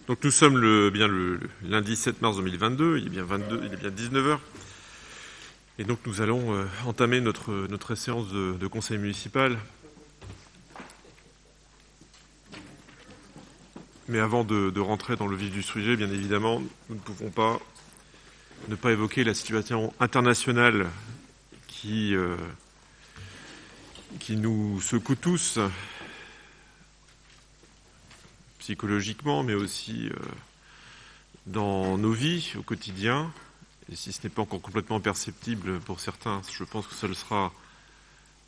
Donc nous sommes le lundi 7 mars 2022, il est bien 19 heures. Et donc nous allons entamer notre séance de conseil municipal. Mais avant de rentrer dans le vif du sujet, bien évidemment, nous ne pouvons pas ne pas évoquer la situation internationale qui nous secoue tous, psychologiquement, mais aussi dans nos vies au quotidien. Et si ce n'est pas encore complètement perceptible pour certains, je pense que ça le sera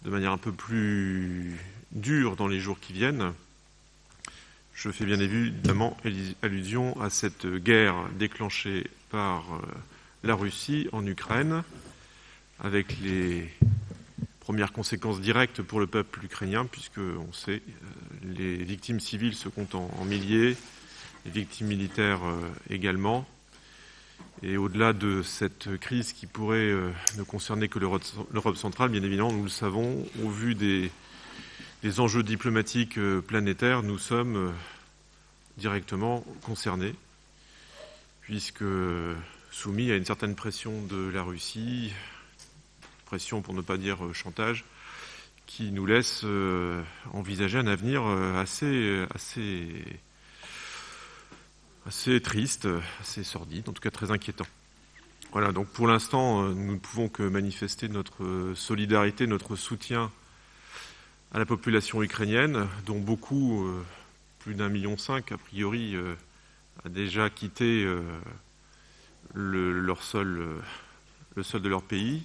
de manière un peu plus dure dans les jours qui viennent. Je fais bien évidemment allusion à cette guerre déclenchée par la Russie en Ukraine, avec les premières conséquences directes pour le peuple ukrainien, puisque on sait les victimes civiles se comptent en milliers, les victimes militaires également. Et au-delà de cette crise qui pourrait ne concerner que l'Europe centrale, bien évidemment, nous le savons, au vu des enjeux diplomatiques planétaires, nous sommes directement concernés, puisque soumis à une certaine pression de la Russie, pression pour ne pas dire chantage, qui nous laisse envisager un avenir assez triste, assez sordide, en tout cas très inquiétant. Voilà, donc pour l'instant, nous ne pouvons que manifester notre solidarité, notre soutien à la population ukrainienne, dont beaucoup, plus d'1,5 million, a priori, a déjà quitté le sol de leur pays.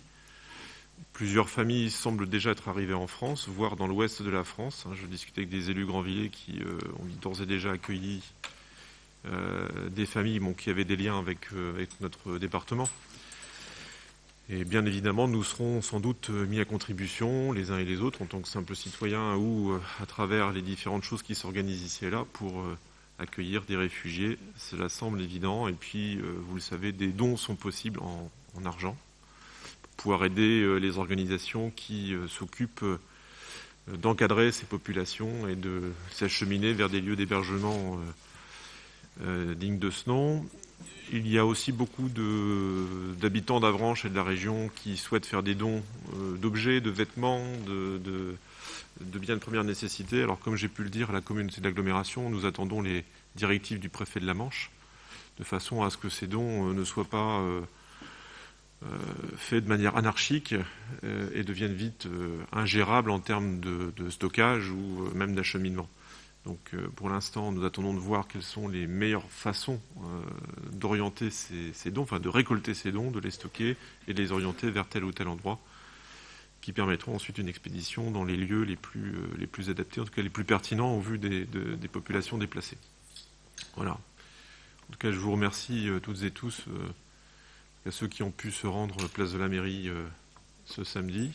Plusieurs familles semblent déjà être arrivées en France, voire dans l'ouest de la France. Je discutais avec des élus Grandvillais qui ont d'ores et déjà accueilli des familles qui avaient des liens avec notre département. Et bien évidemment, nous serons sans doute mis à contribution, les uns et les autres, en tant que simples citoyens ou à travers les différentes choses qui s'organisent ici et là pour accueillir des réfugiés. Cela semble évident. Et puis, vous le savez, des dons sont possibles en argent pour pouvoir aider les organisations qui s'occupent d'encadrer ces populations et de s'acheminer vers des lieux d'hébergement dignes de ce nom. Il y a aussi beaucoup d'habitants d'Avranches et de la région qui souhaitent faire des dons d'objets, de vêtements, de biens de première nécessité. Alors comme j'ai pu le dire à la communauté d'agglomération, nous attendons les directives du préfet de la Manche, de façon à ce que ces dons ne soient pas faits de manière anarchique et deviennent vite ingérables en termes de stockage ou même d'acheminement. Donc pour l'instant, nous attendons de voir quelles sont les meilleures façons d'orienter ces dons, enfin de récolter ces dons, de les stocker et de les orienter vers tel ou tel endroit qui permettront ensuite une expédition dans les lieux les plus adaptés, en tout cas les plus pertinents au vu des populations déplacées. Voilà. En tout cas, je vous remercie toutes et tous, à ceux qui ont pu se rendre place de la mairie ce samedi.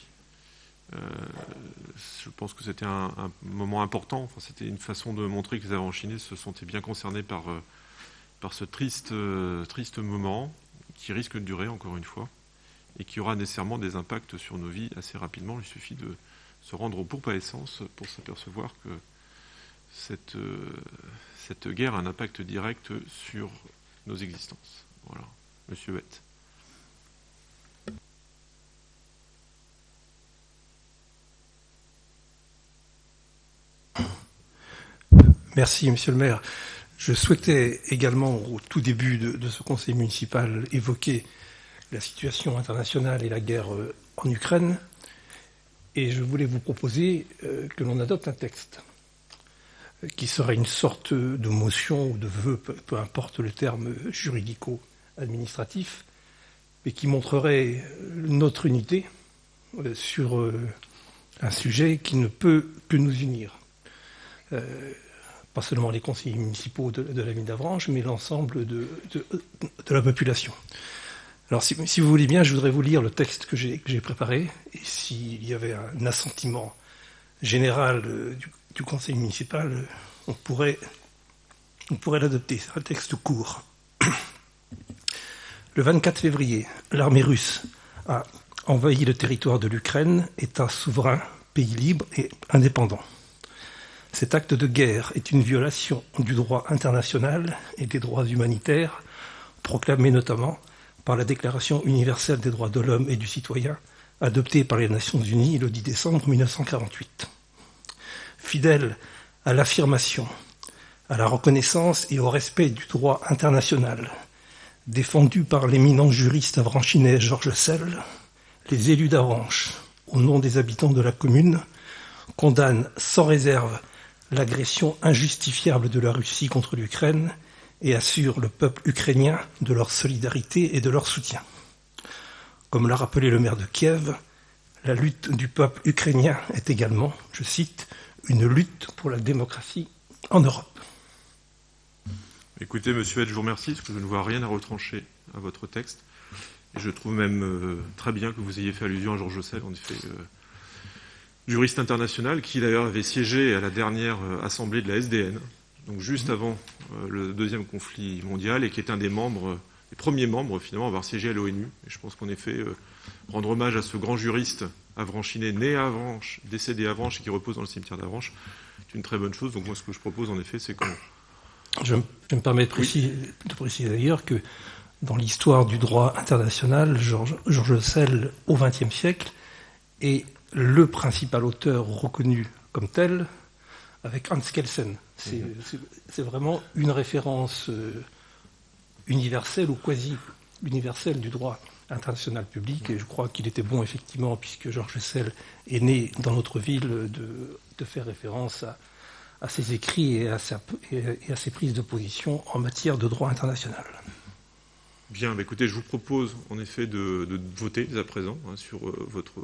Je pense que c'était un moment important. Enfin, c'était une façon de montrer que les Avanchinais se sentaient bien concernés par ce triste moment qui risque de durer encore une fois et qui aura nécessairement des impacts sur nos vies assez rapidement. Il suffit de se rendre au Pourpes à Essence pour s'apercevoir que cette guerre a un impact direct sur nos existences. Voilà. Monsieur Huette. Merci, monsieur le maire. Je souhaitais également, au tout début de ce conseil municipal, évoquer la situation internationale et la guerre en Ukraine. Et je voulais vous proposer que l'on adopte un texte qui serait une sorte de motion ou de vœu, peu importe le terme juridico-administratif, mais qui montrerait notre unité sur un sujet qui ne peut que nous unir. Pas seulement les conseillers municipaux de la ville d'Avranches, mais l'ensemble de la population. Alors, si vous voulez bien, je voudrais vous lire le texte que j'ai préparé, et s'il y avait un assentiment général du conseil municipal, on pourrait l'adopter. C'est un texte court. Le 24 février, l'armée russe a envahi le territoire de l'Ukraine, État souverain, pays libre et indépendant. Cet acte de guerre est une violation du droit international et des droits humanitaires, proclamés notamment par la Déclaration universelle des droits de l'homme et du citoyen, adoptée par les Nations unies le 10 décembre 1948. Fidèle à l'affirmation, à la reconnaissance et au respect du droit international, défendu par l'éminent juriste avranchinais Georges Sell, les élus d'Avranches, au nom des habitants de la commune, condamnent sans réserve l'agression injustifiable de la Russie contre l'Ukraine et assurent le peuple ukrainien de leur solidarité et de leur soutien. Comme l'a rappelé le maire de Kiev, la lutte du peuple ukrainien est également, je cite, une lutte pour la démocratie en Europe. Écoutez, monsieur Hett, je vous remercie, parce que je ne vois rien à retrancher à votre texte. Et je trouve même très bien que vous ayez fait allusion à Georges Sell, en effet, juriste international, qui d'ailleurs avait siégé à la dernière assemblée de la SDN, donc juste avant le deuxième conflit mondial, et qui est un des membres, les premiers membres finalement à avoir siégé à l'ONU. Et je pense qu'en effet, rendre hommage à ce grand juriste avranchinais, né à Avranches, décédé à Avranches et qui repose dans le cimetière d'Avranches, est une très bonne chose. Donc moi, ce que je propose en effet, c'est qu'on... Je me permets de préciser d'ailleurs que dans l'histoire du droit international, Georges Sell, au XXe siècle, est le principal auteur reconnu comme tel, avec Hans Kelsen. C'est vraiment une référence universelle ou quasi-universelle du droit international public, et je crois qu'il était bon, effectivement, puisque Georges Sell est né dans notre ville, de faire référence à ses écrits et à ses prises de position en matière de droit international. Bien, écoutez, je vous propose en effet de voter dès à présent sur votre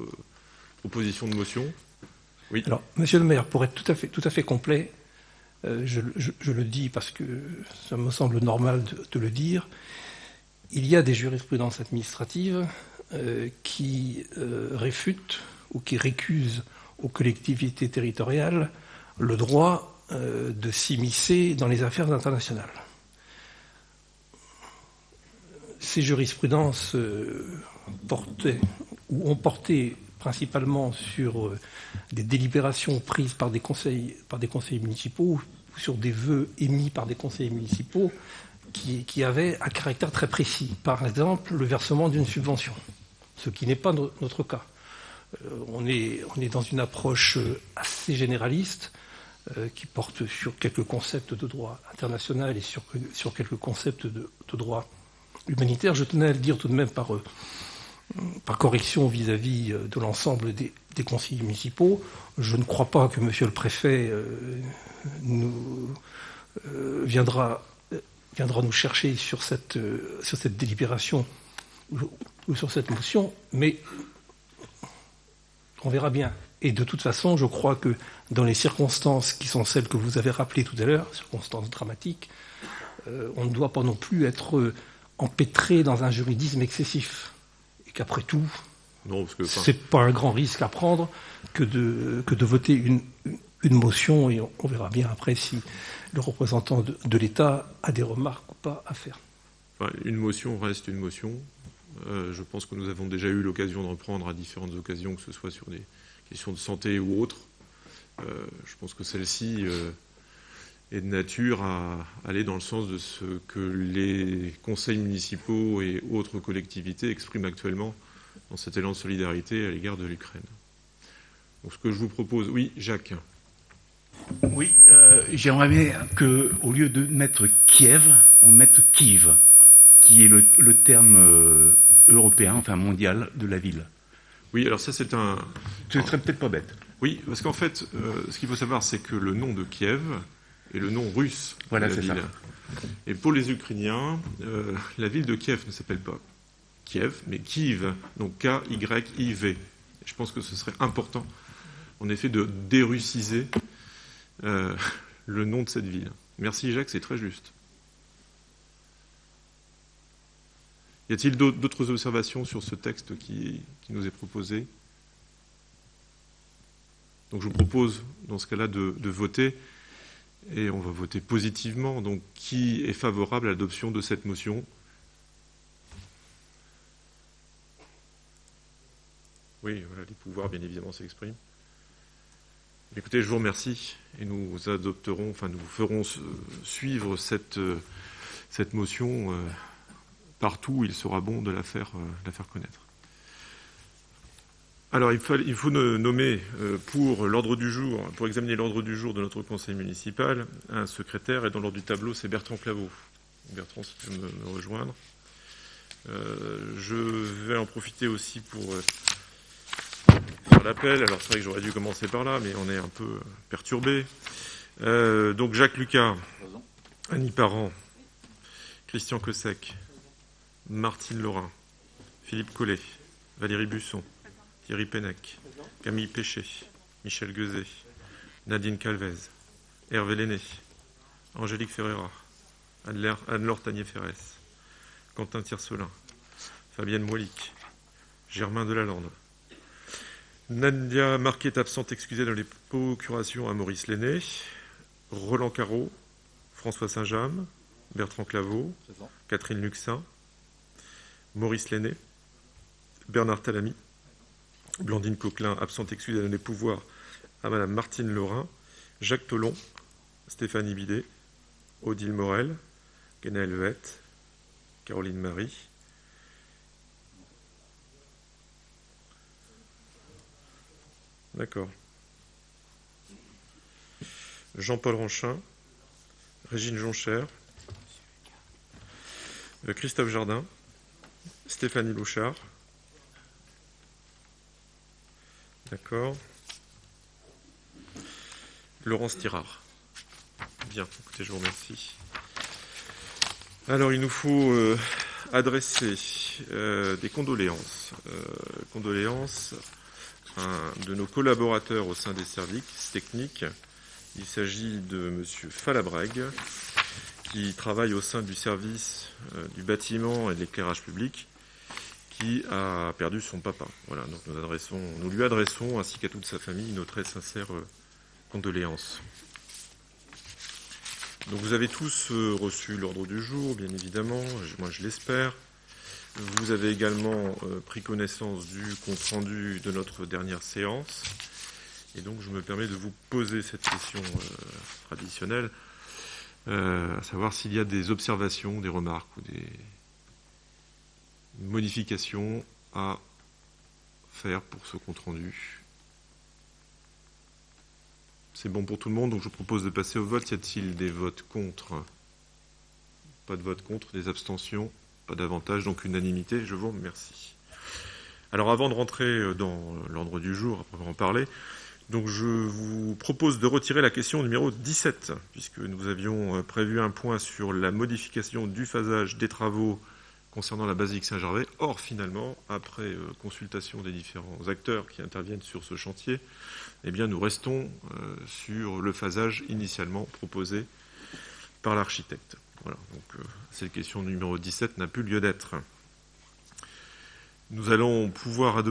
proposition de motion. Oui. Alors, monsieur le maire, pour être tout à fait complet, je le dis parce que ça me semble normal de le dire, il y a des jurisprudences administratives qui réfutent ou qui récusent aux collectivités territoriales le droit de s'immiscer dans les affaires internationales. Ces jurisprudences ont porté principalement sur des délibérations prises par des conseils municipaux ou sur des vœux émis par des conseils municipaux qui avaient un caractère très précis. Par exemple, le versement d'une subvention, ce qui n'est pas notre cas. On est dans une approche assez généraliste qui porte sur quelques concepts de droit international et sur quelques concepts de droit humanitaire. Je tenais à le dire tout de même par correction vis-à-vis de l'ensemble des conseillers municipaux. Je ne crois pas que monsieur le préfet viendra nous chercher sur cette délibération ou sur cette motion, mais on verra bien. Et de toute façon, je crois que dans les circonstances qui sont celles que vous avez rappelées tout à l'heure, circonstances dramatiques, on ne doit pas non plus être empêtré dans un juridisme excessif. Et qu'après tout, c'est pas un grand risque à prendre que de voter une motion, et on verra bien après si le représentant de l'État a des remarques ou pas à faire. Enfin, une motion reste une motion. Je pense que nous avons déjà eu l'occasion de reprendre à différentes occasions, que ce soit sur des questions de santé ou autres. Je pense que celle-ci est de nature à aller dans le sens de ce que les conseils municipaux et autres collectivités expriment actuellement dans cet élan de solidarité à l'égard de l'Ukraine. Donc ce que je vous propose... Oui, Jacques. Oui, j'aimerais bien qu'au lieu de mettre Kiev, on mette Kyiv, qui est le terme européen, enfin mondial, de la ville. Oui, alors ça c'est un... Ce serait peut-être pas bête. Oui, parce qu'en fait, ce qu'il faut savoir, c'est que le nom de Kiev est le nom russe de la ville. Ça. Et pour les Ukrainiens, la ville de Kiev ne s'appelle pas Kiev, mais Kyiv, donc K-Y-I-V. Je pense que ce serait important, en effet, de dérussiser le nom de cette ville. Merci Jacques, c'est très juste. Y a-t-il d'autres observations sur ce texte qui nous est proposé ? Donc je vous propose, dans ce cas-là, de voter, et on va voter positivement. Donc qui est favorable à l'adoption de cette motion ? Oui, voilà, les pouvoirs, bien évidemment, s'expriment. Écoutez, je vous remercie et nous ferons suivre cette motion partout où il sera bon de la faire connaître. Alors, il faut nommer pour examiner l'ordre du jour de notre conseil municipal un secrétaire, et dans l'ordre du tableau, c'est Bertrand Claveau. Bertrand, si tu veux me rejoindre. Je vais en profiter aussi pour faire l'appel. Alors, c'est vrai que j'aurais dû commencer par là, mais on est un peu perturbé. Donc, Jacques Lucas, Annie Parent, Christian Cossec, Martine Laurin, Philippe Collet, Valérie Busson, Thierry Pennec, Camille Péché, Michel Guezet, Nadine Calvez, Hervé Lenné, Angélique Ferreira, Anne-Laure Tanier-Ferrès, Quentin Tiercelin, Fabienne Moilic, Germain Delalande. Nadia Marquet est absente, excusée dans les procurations à Maurice Lenné, Roland Carreau, François Saint-James, Bertrand Claveau, Catherine Luxin, Maurice Lenné, Bernard Talamy, Blandine Coquelin, absente excusée dans les pouvoirs à Madame Martine Laurin, Jacques Tolon, Stéphanie Bidet, Odile Morel, Guénaël Vette, Caroline Marie, d'accord, Jean-Paul Ranchin, Régine Joncher, Christophe Jardin, Stéphanie Louchard, d'accord, Laurence Tirard. Bien, écoutez, je vous remercie. Alors, il nous faut adresser des condoléances. Condoléances à un de nos collaborateurs au sein des services techniques. Il s'agit de M. Falabrègue, qui travaille au sein du service du bâtiment et de l'éclairage public, qui a perdu son papa. Voilà, donc nous lui adressons, ainsi qu'à toute sa famille, nos très sincères condoléances. Donc vous avez tous reçu l'ordre du jour, bien évidemment, moi je l'espère. Vous avez également pris connaissance du compte-rendu de notre dernière séance. Et donc je me permets de vous poser cette question traditionnelle, à savoir s'il y a des observations, des remarques ou des modifications à faire pour ce compte-rendu. C'est bon pour tout le monde, donc je propose de passer au vote. Y a-t-il des votes contre? Pas de vote contre, des abstentions, pas davantage, donc unanimité, je vous remercie. Alors avant de rentrer dans l'ordre du jour, après avoir en parlé, donc je vous propose de retirer la question numéro 17, puisque nous avions prévu un point sur la modification du phasage des travaux concernant la basilique Saint-Gervais. Or, finalement, après consultation des différents acteurs qui interviennent sur ce chantier, eh bien, nous restons sur le phasage initialement proposé par l'architecte. Voilà, donc cette question numéro 17 n'a plus lieu d'être. Nous allons pouvoir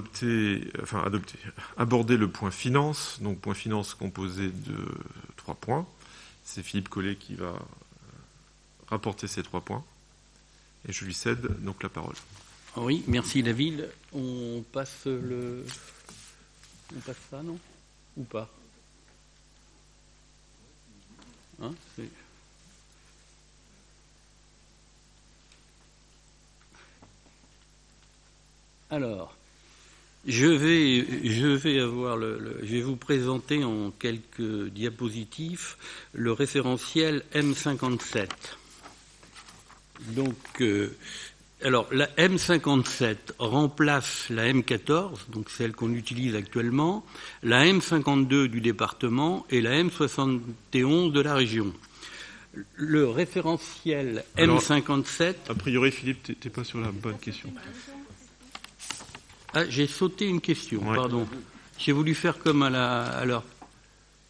aborder le point finance. Donc, point finance composé de 3 points. C'est Philippe Collet qui va rapporter ces 3 points. Et je lui cède donc la parole. Oui, merci David. On passe ça, non? Ou pas? Hein, alors, je vais vous présenter en quelques diapositives le référentiel M57. Donc, alors la M57 remplace la M14, donc celle qu'on utilise actuellement, la M52 du département et la M71 de la région. Le référentiel M57... A priori, Philippe, t'es pas sur la bonne question. Ah, j'ai sauté une question, ouais. Pardon. J'ai voulu faire comme alors,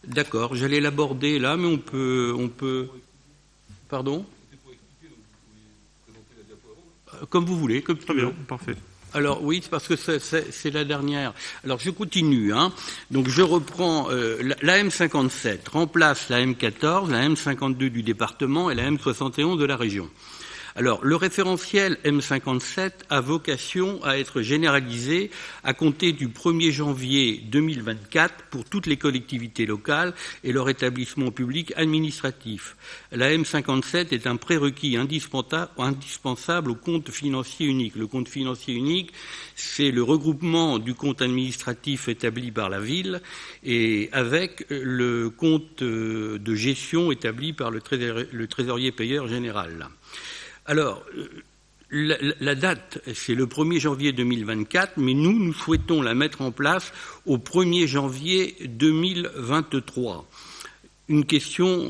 d'accord, j'allais l'aborder là, mais on peut... Pardon? Comme vous voulez, comme tu veux. Parfait. Alors oui, parce que c'est la dernière. Alors je continue. Donc je reprends la M57 remplace la M14, la M52 du département et la M71 de la région. Alors, le référentiel M57 a vocation à être généralisé à compter du 1er janvier 2024 pour toutes les collectivités locales et leurs établissements publics administratifs. La M57 est un prérequis indispensable au compte financier unique. Le compte financier unique, c'est le regroupement du compte administratif établi par la ville et avec le compte de gestion établi par le trésorier payeur général. Alors, la date, c'est le 1er janvier 2024, mais nous souhaitons la mettre en place au 1er janvier 2023. Une question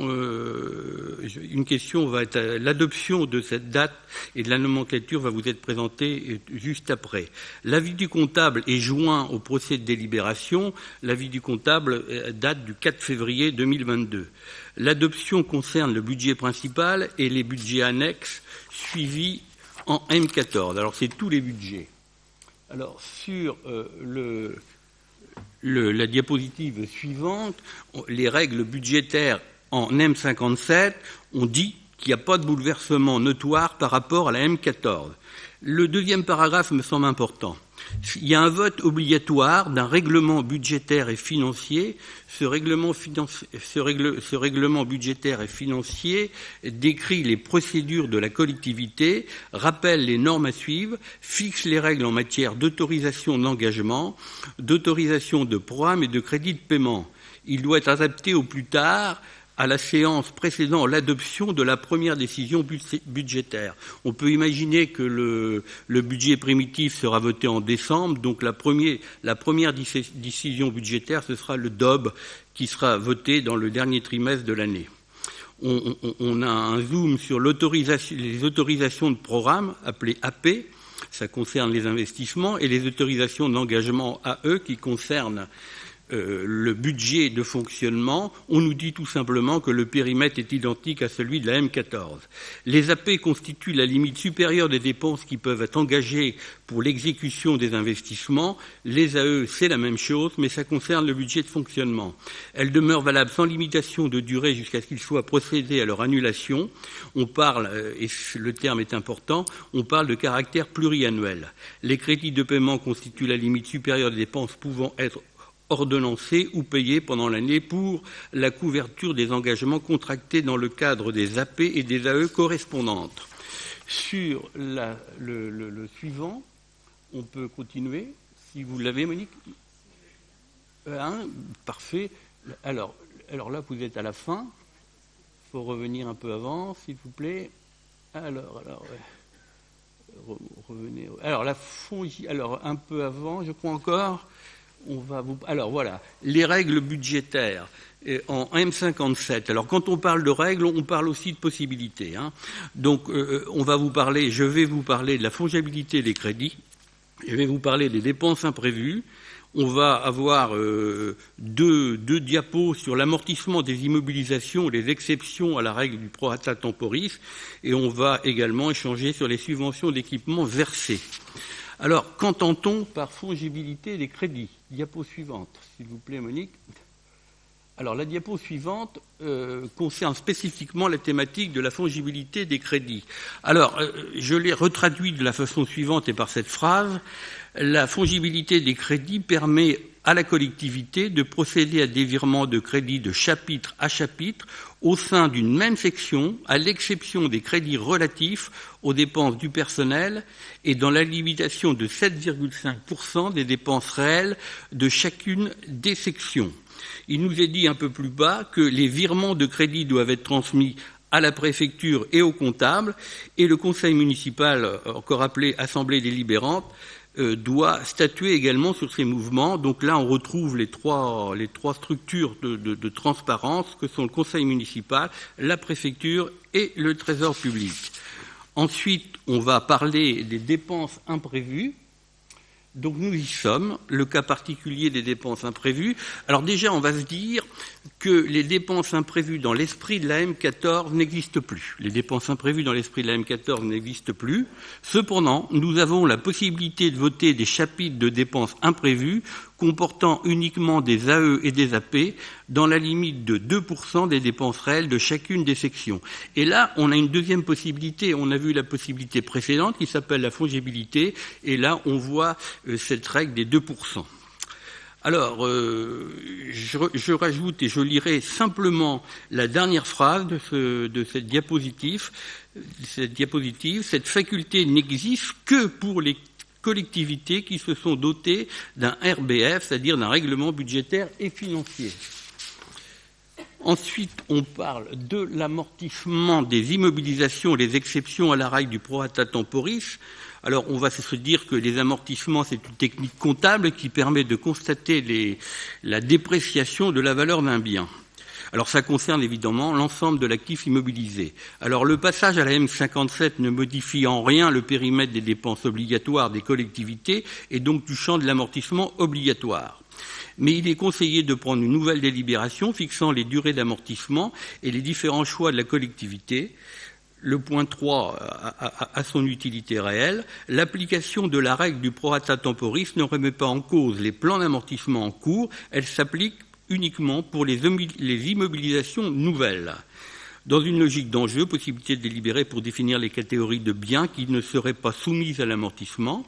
va être l'adoption de cette date et de la nomenclature va vous être présentée juste après. L'avis du comptable est joint au procès de délibération. L'avis du comptable date du 4 février 2022. L'adoption concerne le budget principal et les budgets annexes suivis en M14. Alors c'est tous les budgets. Alors sur la diapositive suivante, les règles budgétaires en M57, on dit qu'il n'y a pas de bouleversement notoire par rapport à la M14. Le deuxième paragraphe me semble important. Il y a un vote obligatoire d'un règlement budgétaire et financier. Ce règlement budgétaire et financier décrit les procédures de la collectivité, rappelle les normes à suivre, fixe les règles en matière d'autorisation d'engagement, d'autorisation de programme et de crédit de paiement. Il doit être adapté au plus tard à la séance précédant l'adoption de la première décision budgétaire. On peut imaginer que le budget primitif sera voté en décembre, donc la première décision budgétaire, ce sera le DOB qui sera voté dans le dernier trimestre de l'année. On a un zoom sur les autorisations de programme, appelées AP, ça concerne les investissements, et les autorisations d'engagement AE qui concernent le budget de fonctionnement. On nous dit tout simplement que le périmètre est identique à celui de la M14. Les AP constituent la limite supérieure des dépenses qui peuvent être engagées pour l'exécution des investissements. Les AE, c'est la même chose, mais ça concerne le budget de fonctionnement. Elles demeurent valables sans limitation de durée jusqu'à ce qu'il soit procédé à leur annulation. On parle, et le terme est important, on parle de caractère pluriannuel. Les crédits de paiement constituent la limite supérieure des dépenses pouvant être ordonnancés ou payés pendant l'année pour la couverture des engagements contractés dans le cadre des AP et des AE correspondantes. Sur le suivant, on peut continuer, si vous l'avez, Monique. Parfait. Alors là, vous êtes à la fin. Il faut revenir un peu avant, s'il vous plaît. Revenez. Alors un peu avant, je crois encore. Alors voilà, les règles budgétaires en M57. Alors quand on parle de règles, on parle aussi de possibilités. Donc je vais vous parler de la fongibilité des crédits, je vais vous parler des dépenses imprévues. On va avoir deux diapos sur l'amortissement des immobilisations et les exceptions à la règle du prorata temporis, et on va également échanger sur les subventions d'équipement versées. Alors, qu'entend-on par fongibilité des crédits? Diapo suivante, s'il vous plaît, Monique. Alors, la diapo suivante concerne spécifiquement la thématique de la fongibilité des crédits. Alors, je l'ai retraduit de la façon suivante et par cette phrase. La fongibilité des crédits permet à la collectivité de procéder à des virements de crédits de chapitre à chapitre au sein d'une même section, à l'exception des crédits relatifs aux dépenses du personnel et dans la limitation de 7,5% des dépenses réelles de chacune des sections. Il nous est dit un peu plus bas que les virements de crédit doivent être transmis à la préfecture et au comptable, et le conseil municipal, encore appelé assemblée délibérante, doit statuer également sur ces mouvements. Donc là, on retrouve les trois structures de transparence que sont le conseil municipal, la préfecture et le trésor public. Ensuite, on va parler des dépenses imprévues. Donc nous y sommes, le cas particulier des dépenses imprévues. Alors déjà, on va se dire que les dépenses imprévues dans l'esprit de la M14 n'existent plus. Les dépenses imprévues dans l'esprit de la M14 n'existent plus. Cependant, nous avons la possibilité de voter des chapitres de dépenses imprévues comportant uniquement des AE et des AP dans la limite de 2% des dépenses réelles de chacune des sections. Et là, on a une deuxième possibilité. On a vu la possibilité précédente qui s'appelle la fongibilité, et là, on voit cette règle des 2%. Alors, je rajoute et je lirai simplement la dernière phrase de cette diapositive. Cette faculté n'existe que pour les collectivités qui se sont dotées d'un RBF, c'est-à-dire d'un règlement budgétaire et financier. Ensuite, on parle de l'amortissement des immobilisations et les exceptions à la règle du prorata temporis. Alors, on va se dire que les amortissements, c'est une technique comptable qui permet de constater la dépréciation de la valeur d'un bien. Alors, ça concerne évidemment l'ensemble de l'actif immobilisé. Alors, le passage à la M57 ne modifie en rien le périmètre des dépenses obligatoires des collectivités et donc du champ de l'amortissement obligatoire. Mais il est conseillé de prendre une nouvelle délibération fixant les durées d'amortissement et les différents choix de la collectivité. Le point 3 a son utilité réelle. L'application de la règle du prorata temporis ne remet pas en cause les plans d'amortissement en cours. Elle s'applique uniquement pour les immobilisations nouvelles. Dans une logique d'enjeu, possibilité de délibérer pour définir les catégories de biens qui ne seraient pas soumises à l'amortissement,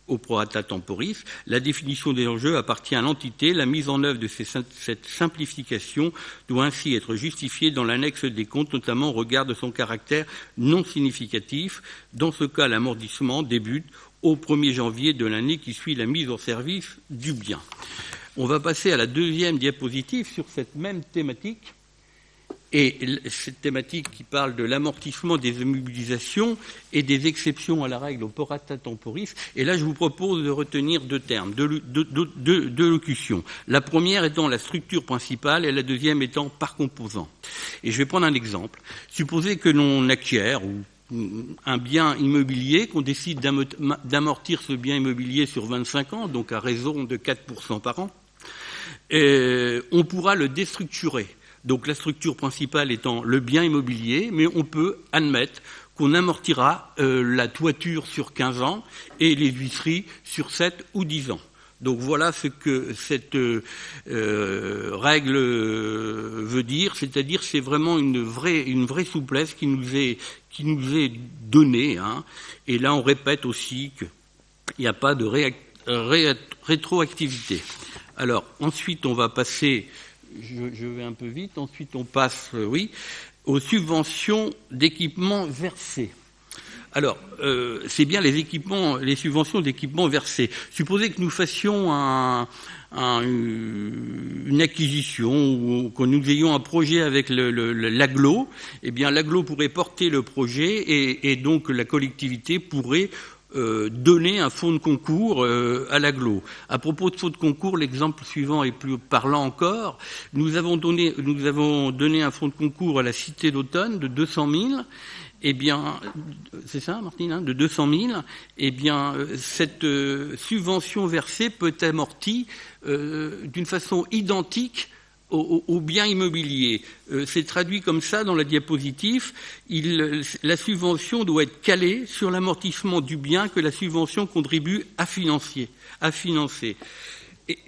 au prorata temporis. La définition des enjeux appartient à l'entité. La mise en œuvre de cette simplification doit ainsi être justifiée dans l'annexe des comptes, notamment au regard de son caractère non significatif. Dans ce cas, l'amortissement débute au 1er janvier de l'année qui suit la mise en service du bien. On va passer à la deuxième diapositive sur cette même thématique. Et cette thématique qui parle de l'amortissement des immobilisations et des exceptions à la règle au prorata temporis. Et là, je vous propose de retenir deux termes, deux locutions. La première étant la structure principale et la deuxième étant par composant. Et je vais prendre un exemple. Supposez que l'on acquiert un bien immobilier, qu'on décide d'amortir ce bien immobilier sur 25 ans, donc à raison de 4% par an. On pourra le déstructurer. Donc la structure principale étant le bien immobilier, mais on peut admettre qu'on amortira la toiture sur 15 ans et les huisseries sur 7 ou 10 ans. Donc voilà ce que cette règle veut dire, c'est-à-dire c'est vraiment une vraie souplesse qui nous est donnée. Hein. Et là on répète aussi qu'il n'y a pas de rétroactivité. Alors ensuite on va passer... Je vais un peu vite. Ensuite, on passe, aux subventions d'équipements versées. Alors, c'est bien les subventions d'équipements versées. Supposez que nous fassions une acquisition ou que nous ayons un projet avec l'agglo. Eh bien, l'agglo pourrait porter le projet et donc la collectivité pourrait donner un fonds de concours à l'agglo. À propos de fonds de concours, l'exemple suivant est plus parlant encore. Nous avons donné un fonds de concours à la Cité d'Automne de 200 000. Eh bien, c'est ça, Martine, hein, de 200 000. Eh bien, cette subvention versée peut être amortie d'une façon identique au bien immobilier. C'est traduit comme ça dans la diapositive. La subvention doit être calée sur l'amortissement du bien que la subvention contribue à financer. Et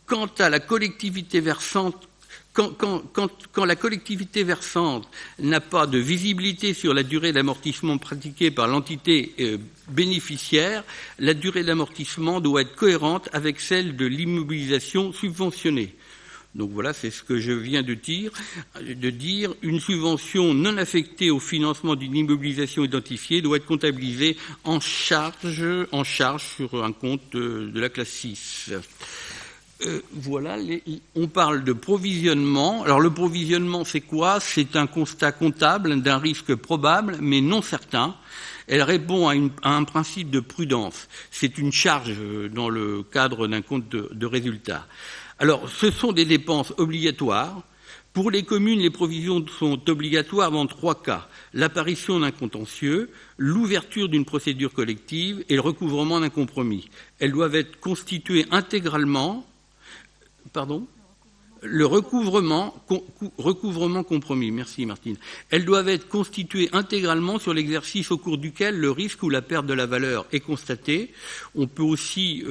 quant à la collectivité versante, quand la collectivité versante n'a pas de visibilité sur la durée d'amortissement pratiquée par l'entité bénéficiaire, la durée d'amortissement doit être cohérente avec celle de l'immobilisation subventionnée. Donc voilà, c'est ce que je viens de dire. Une subvention non affectée au financement d'une immobilisation identifiée doit être comptabilisée en charge sur un compte de la classe 6. Voilà, on parle de provisionnement. Alors le provisionnement, c'est quoi ? C'est un constat comptable d'un risque probable, mais non certain. Elle répond à un principe de prudence. C'est une charge dans le cadre d'un compte de résultat. Alors, ce sont des dépenses obligatoires. Pour les communes, les provisions sont obligatoires dans 3 cas. L'apparition d'un contentieux, l'ouverture d'une procédure collective et le recouvrement d'un compromis. Elles doivent être constituées intégralement... Le recouvrement compromis. Merci Martine. Elles doivent être constituées intégralement sur l'exercice au cours duquel le risque ou la perte de la valeur est constaté. On peut aussi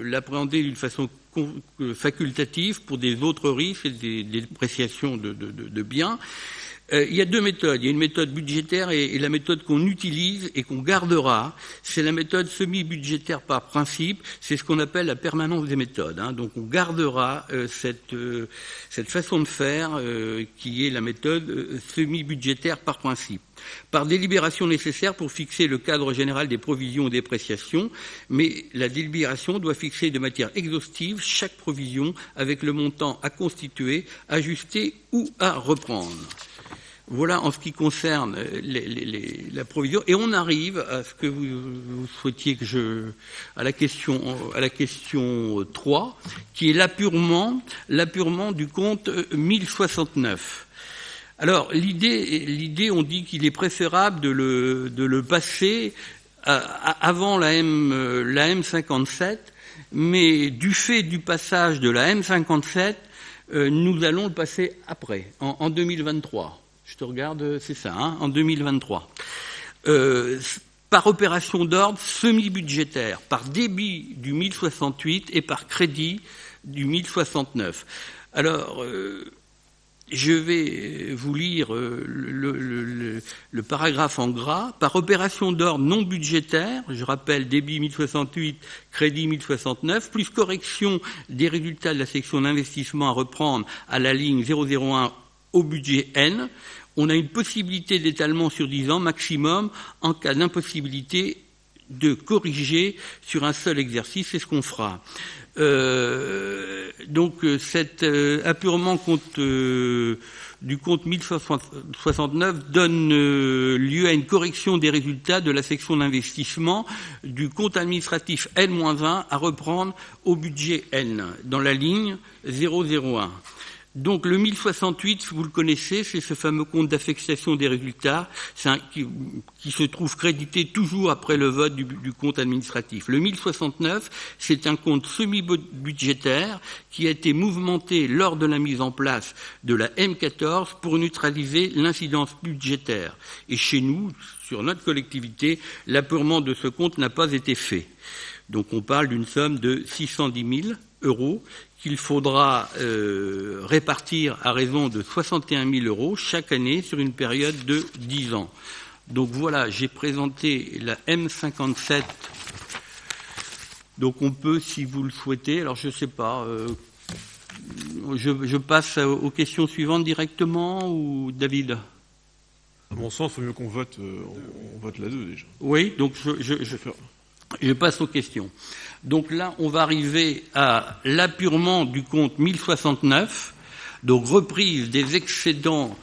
l'appréhender d'une façon facultative pour des autres risques et des dépréciations de biens. Il y a deux méthodes. Il y a une méthode budgétaire et la méthode qu'on utilise et qu'on gardera, c'est la méthode semi-budgétaire par principe. C'est ce qu'on appelle la permanence des méthodes. Donc on gardera cette façon de faire qui est la méthode semi-budgétaire par principe. Par délibération nécessaire pour fixer le cadre général des provisions et des dépréciations, mais la délibération doit fixer de manière exhaustive chaque provision avec le montant à constituer, ajuster ou à reprendre. Voilà en ce qui concerne la provision. Et on arrive à ce que vous souhaitiez à la question 3, qui est l'apurement du compte 1069. Alors, l'idée, on dit qu'il est préférable de le passer avant la M57, mais du fait du passage de la M57, nous allons le passer après, en 2023. Je te regarde, c'est ça, en 2023. Par opération d'ordre semi-budgétaire, par débit du 1068 et par crédit du 1069. Alors, je vais vous lire le paragraphe en gras. Par opération d'ordre non budgétaire, je rappelle débit 1068, crédit 1069, plus correction des résultats de la section d'investissement à reprendre à la ligne 001 au budget N, on a une possibilité d'étalement sur 10 ans maximum en cas d'impossibilité de corriger sur un seul exercice, c'est ce qu'on fera. Donc cet apurement du compte 1069 donne lieu à une correction des résultats de la section d'investissement du compte administratif N-1 à reprendre au budget N dans la ligne 001. Donc le 1068, vous le connaissez, c'est ce fameux compte d'affectation des résultats qui se trouve crédité toujours après le vote du compte administratif. Le 1069, c'est un compte semi-budgétaire qui a été mouvementé lors de la mise en place de la M14 pour neutraliser l'incidence budgétaire. Et chez nous, sur notre collectivité, l'apurement de ce compte n'a pas été fait. Donc on parle d'une somme de 610 000 € qu'il faudra répartir à raison de 61 000 € chaque année sur une période de 10 ans. Donc voilà, j'ai présenté la M57. Donc on peut, si vous le souhaitez, alors je ne sais pas, je passe aux questions suivantes directement ou David ? À mon sens, il faut mieux qu'on vote, on vote la 2 déjà. Oui, donc je passe aux questions. Donc là, on va arriver à l'apurement du compte 1069, donc reprise des excédents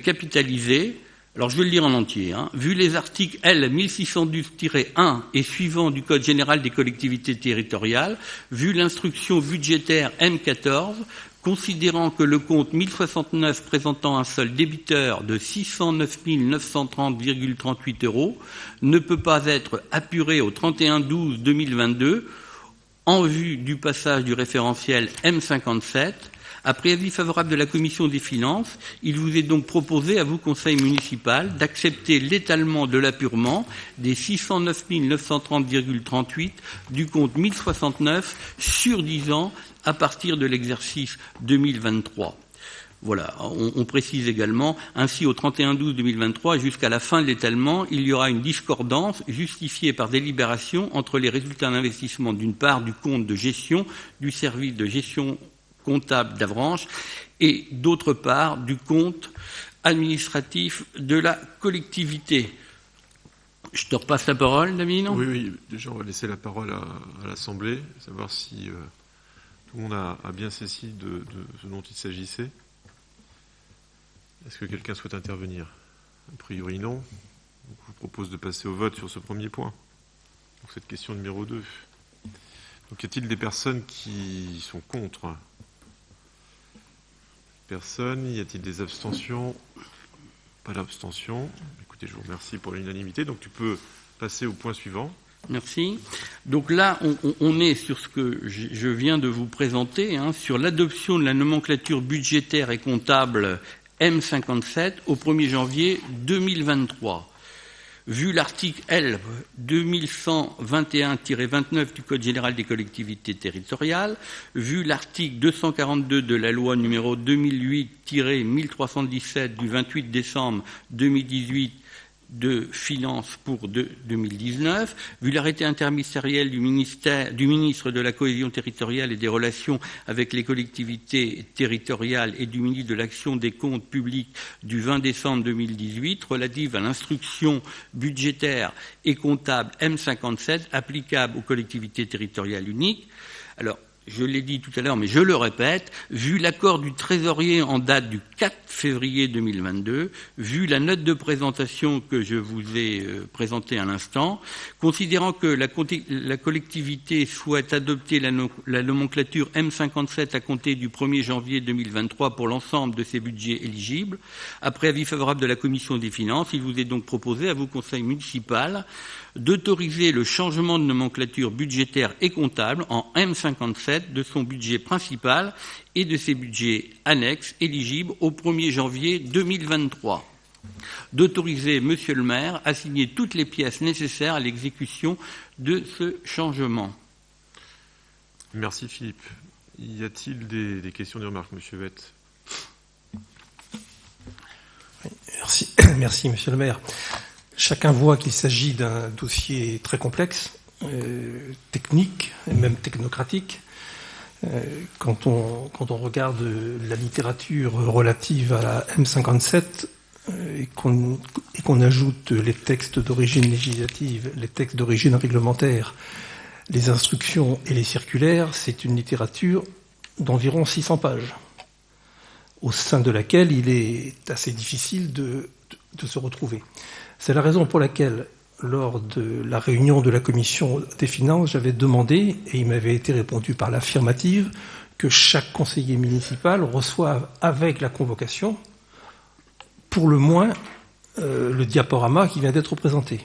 capitalisés. Alors je vais le lire en entier. Vu les articles L 1612-1 et suivants du Code général des collectivités territoriales, vu l'instruction budgétaire M14, considérant que le compte 1069 présentant un solde débiteur de 609 930,38 € ne peut pas être apuré au 31/12/2022 en vue du passage du référentiel M57. Après avis favorable de la Commission des finances, il vous est donc proposé à vous, Conseil municipal, d'accepter l'étalement de l'apurement des 609 930,38 du compte 1069 sur 10 ans à partir de l'exercice 2023. Voilà, on précise également, ainsi au 31/12/2023 jusqu'à la fin de l'étalement, il y aura une discordance justifiée par délibération entre les résultats d'investissement d'une part du compte de gestion du service de gestion comptable d'Avranches et d'autre part du compte administratif de la collectivité. Je te repasse la parole, David, non ? Oui, déjà on va laisser la parole à l'Assemblée, savoir si tout le monde a bien saisi de ce dont il s'agissait. Est-ce que quelqu'un souhaite intervenir ? A priori non. Donc, je vous propose de passer au vote sur ce premier point. Donc, cette question numéro 2. Donc, y a-t-il des personnes qui sont contre ? Personne. Y a-t-il des abstentions ? Pas d'abstention. Écoutez, je vous remercie pour l'unanimité. Donc tu peux passer au point suivant. Merci. Donc là, on est sur ce que je viens de vous présenter, sur l'adoption de la nomenclature budgétaire et comptable M57 au 1er janvier 2023. vu l'article L. 2121-29 du Code général des collectivités territoriales, vu l'article 242 de la loi numéro 2008-1317 du 28 décembre 2018 de finances pour 2019, vu l'arrêté interministériel du ministre de la Cohésion territoriale et des relations avec les collectivités territoriales et du ministre de l'Action des comptes publics du 20 décembre 2018 relative à l'instruction budgétaire et comptable M57 applicable aux collectivités territoriales uniques. Alors, je l'ai dit tout à l'heure, mais je le répète, vu l'accord du trésorier en date du 4 février 2022, vu la note de présentation que je vous ai présentée à l'instant, considérant que la collectivité souhaite adopter la nomenclature M57 à compter du 1er janvier 2023 pour l'ensemble de ses budgets éligibles, après avis favorable de la Commission des finances, il vous est donc proposé à vous, conseil municipal, d'autoriser le changement de nomenclature budgétaire et comptable en M57 de son budget principal et de ses budgets annexes éligibles au 1er janvier 2023. D'autoriser Monsieur le maire à signer toutes les pièces nécessaires à l'exécution de ce changement. Merci Philippe. Y a-t-il des questions, des remarques, Monsieur Vette? Merci Monsieur le maire. Chacun voit qu'il s'agit d'un dossier très complexe, technique, et même technocratique. Quand on regarde la littérature relative à la M57 et qu'on ajoute les textes d'origine législative, les textes d'origine réglementaire, les instructions et les circulaires, c'est une littérature d'environ 600 pages, au sein de laquelle il est assez difficile de se retrouver. C'est la raison pour laquelle, lors de la réunion de la Commission des finances, j'avais demandé, et il m'avait été répondu par l'affirmative, que chaque conseiller municipal reçoive avec la convocation, pour le moins, le diaporama qui vient d'être présenté.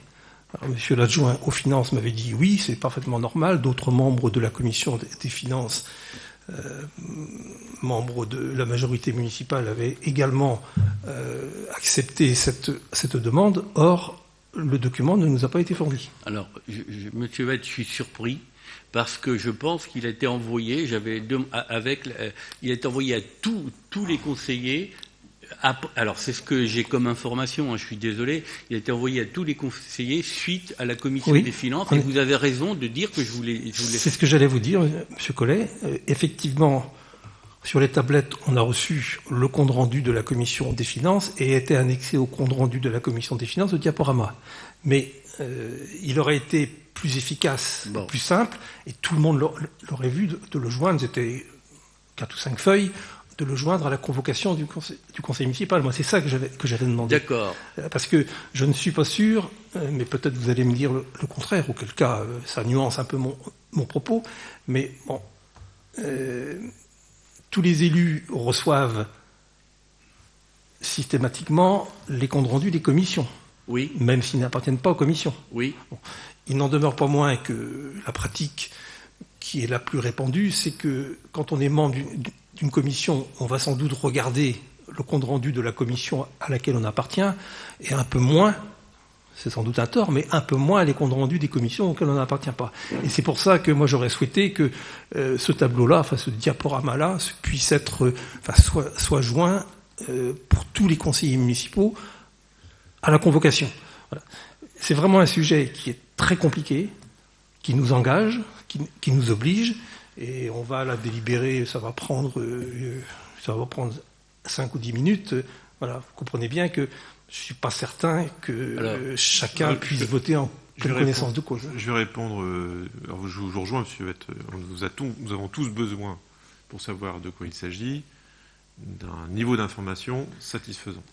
Alors, monsieur l'adjoint aux finances m'avait dit oui, c'est parfaitement normal. D'autres membres de la Commission des finances, membres de la majorité municipale, avaient également accepté cette demande. Or, le document ne nous a pas été fourni. Alors, monsieur Vette, je suis surpris parce que je pense qu'il a été envoyé, il a été envoyé à tous les conseillers. Alors, c'est ce que j'ai comme information, je suis désolé, il a été envoyé à tous les conseillers suite à la commission des finances, et vous avez raison de dire que je voulais... C'est ce que j'allais vous dire, monsieur Collet. Effectivement, sur les tablettes, on a reçu le compte-rendu de la commission des finances et a été annexé au compte-rendu de la commission des finances le diaporama. Mais il aurait été plus efficace, plus simple, et tout le monde l'aurait vu de le joindre, c'était 4 ou 5 feuilles, de le joindre à la convocation du conseil municipal. Moi, c'est ça que j'avais demandé. D'accord. Parce que je ne suis pas sûr, mais peut-être vous allez me dire le contraire, auquel cas ça nuance un peu mon propos, mais bon, tous les élus reçoivent systématiquement les comptes rendus des commissions, oui, même s'ils n'appartiennent pas aux commissions. Oui. Bon. Il n'en demeure pas moins que la pratique qui est la plus répandue, c'est que quand on est membre d'une commission, on va sans doute regarder le compte-rendu de la commission à laquelle on appartient, et un peu moins, c'est sans doute un tort, mais un peu moins les comptes-rendus des commissions auxquelles on n'appartient pas. Et c'est pour ça que moi j'aurais souhaité que ce tableau-là, enfin ce diaporama-là, puisse être, soit joint pour tous les conseillers municipaux à la convocation. Voilà. C'est vraiment un sujet qui est très compliqué, qui nous engage, qui nous oblige, et on va la délibérer, ça va prendre 5 ou 10 minutes. Voilà, vous comprenez bien que je ne suis pas certain que chacun puisse voter en connaissance de cause. Je vais répondre. Alors je vous rejoins, monsieur Vette. Nous avons tous besoin, pour savoir de quoi il s'agit, d'un niveau d'information satisfaisant.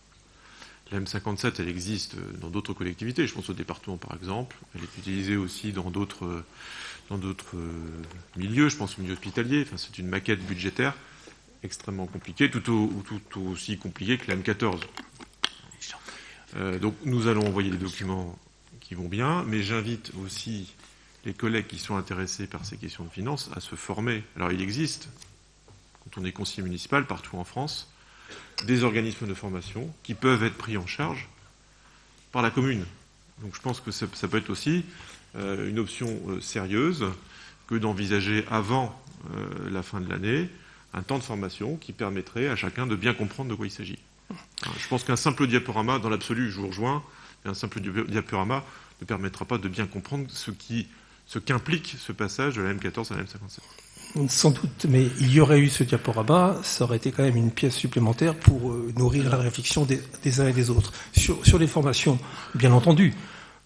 La M57, elle existe dans d'autres collectivités. Je pense au département, par exemple. Elle est utilisée aussi dans d'autres milieux. Je pense au milieu hospitalier. Enfin, c'est une maquette budgétaire extrêmement compliquée, tout aussi compliquée que la M14. Donc, nous allons envoyer des documents qui vont bien, mais j'invite aussi les collègues qui sont intéressés par ces questions de finances à se former. Alors, il existe, quand on est conseiller municipal partout en France, des organismes de formation qui peuvent être pris en charge par la commune. Donc je pense que ça peut être aussi une option sérieuse que d'envisager avant la fin de l'année un temps de formation qui permettrait à chacun de bien comprendre de quoi il s'agit. Je pense qu'un simple diaporama, dans l'absolu, je vous rejoins, mais un simple diaporama ne permettra pas de bien comprendre ce qu'implique ce passage de la M14 à la M57. Sans doute, mais il y aurait eu ce diaporama, ça aurait été quand même une pièce supplémentaire pour nourrir la réflexion des uns et des autres. Sur les formations, bien entendu,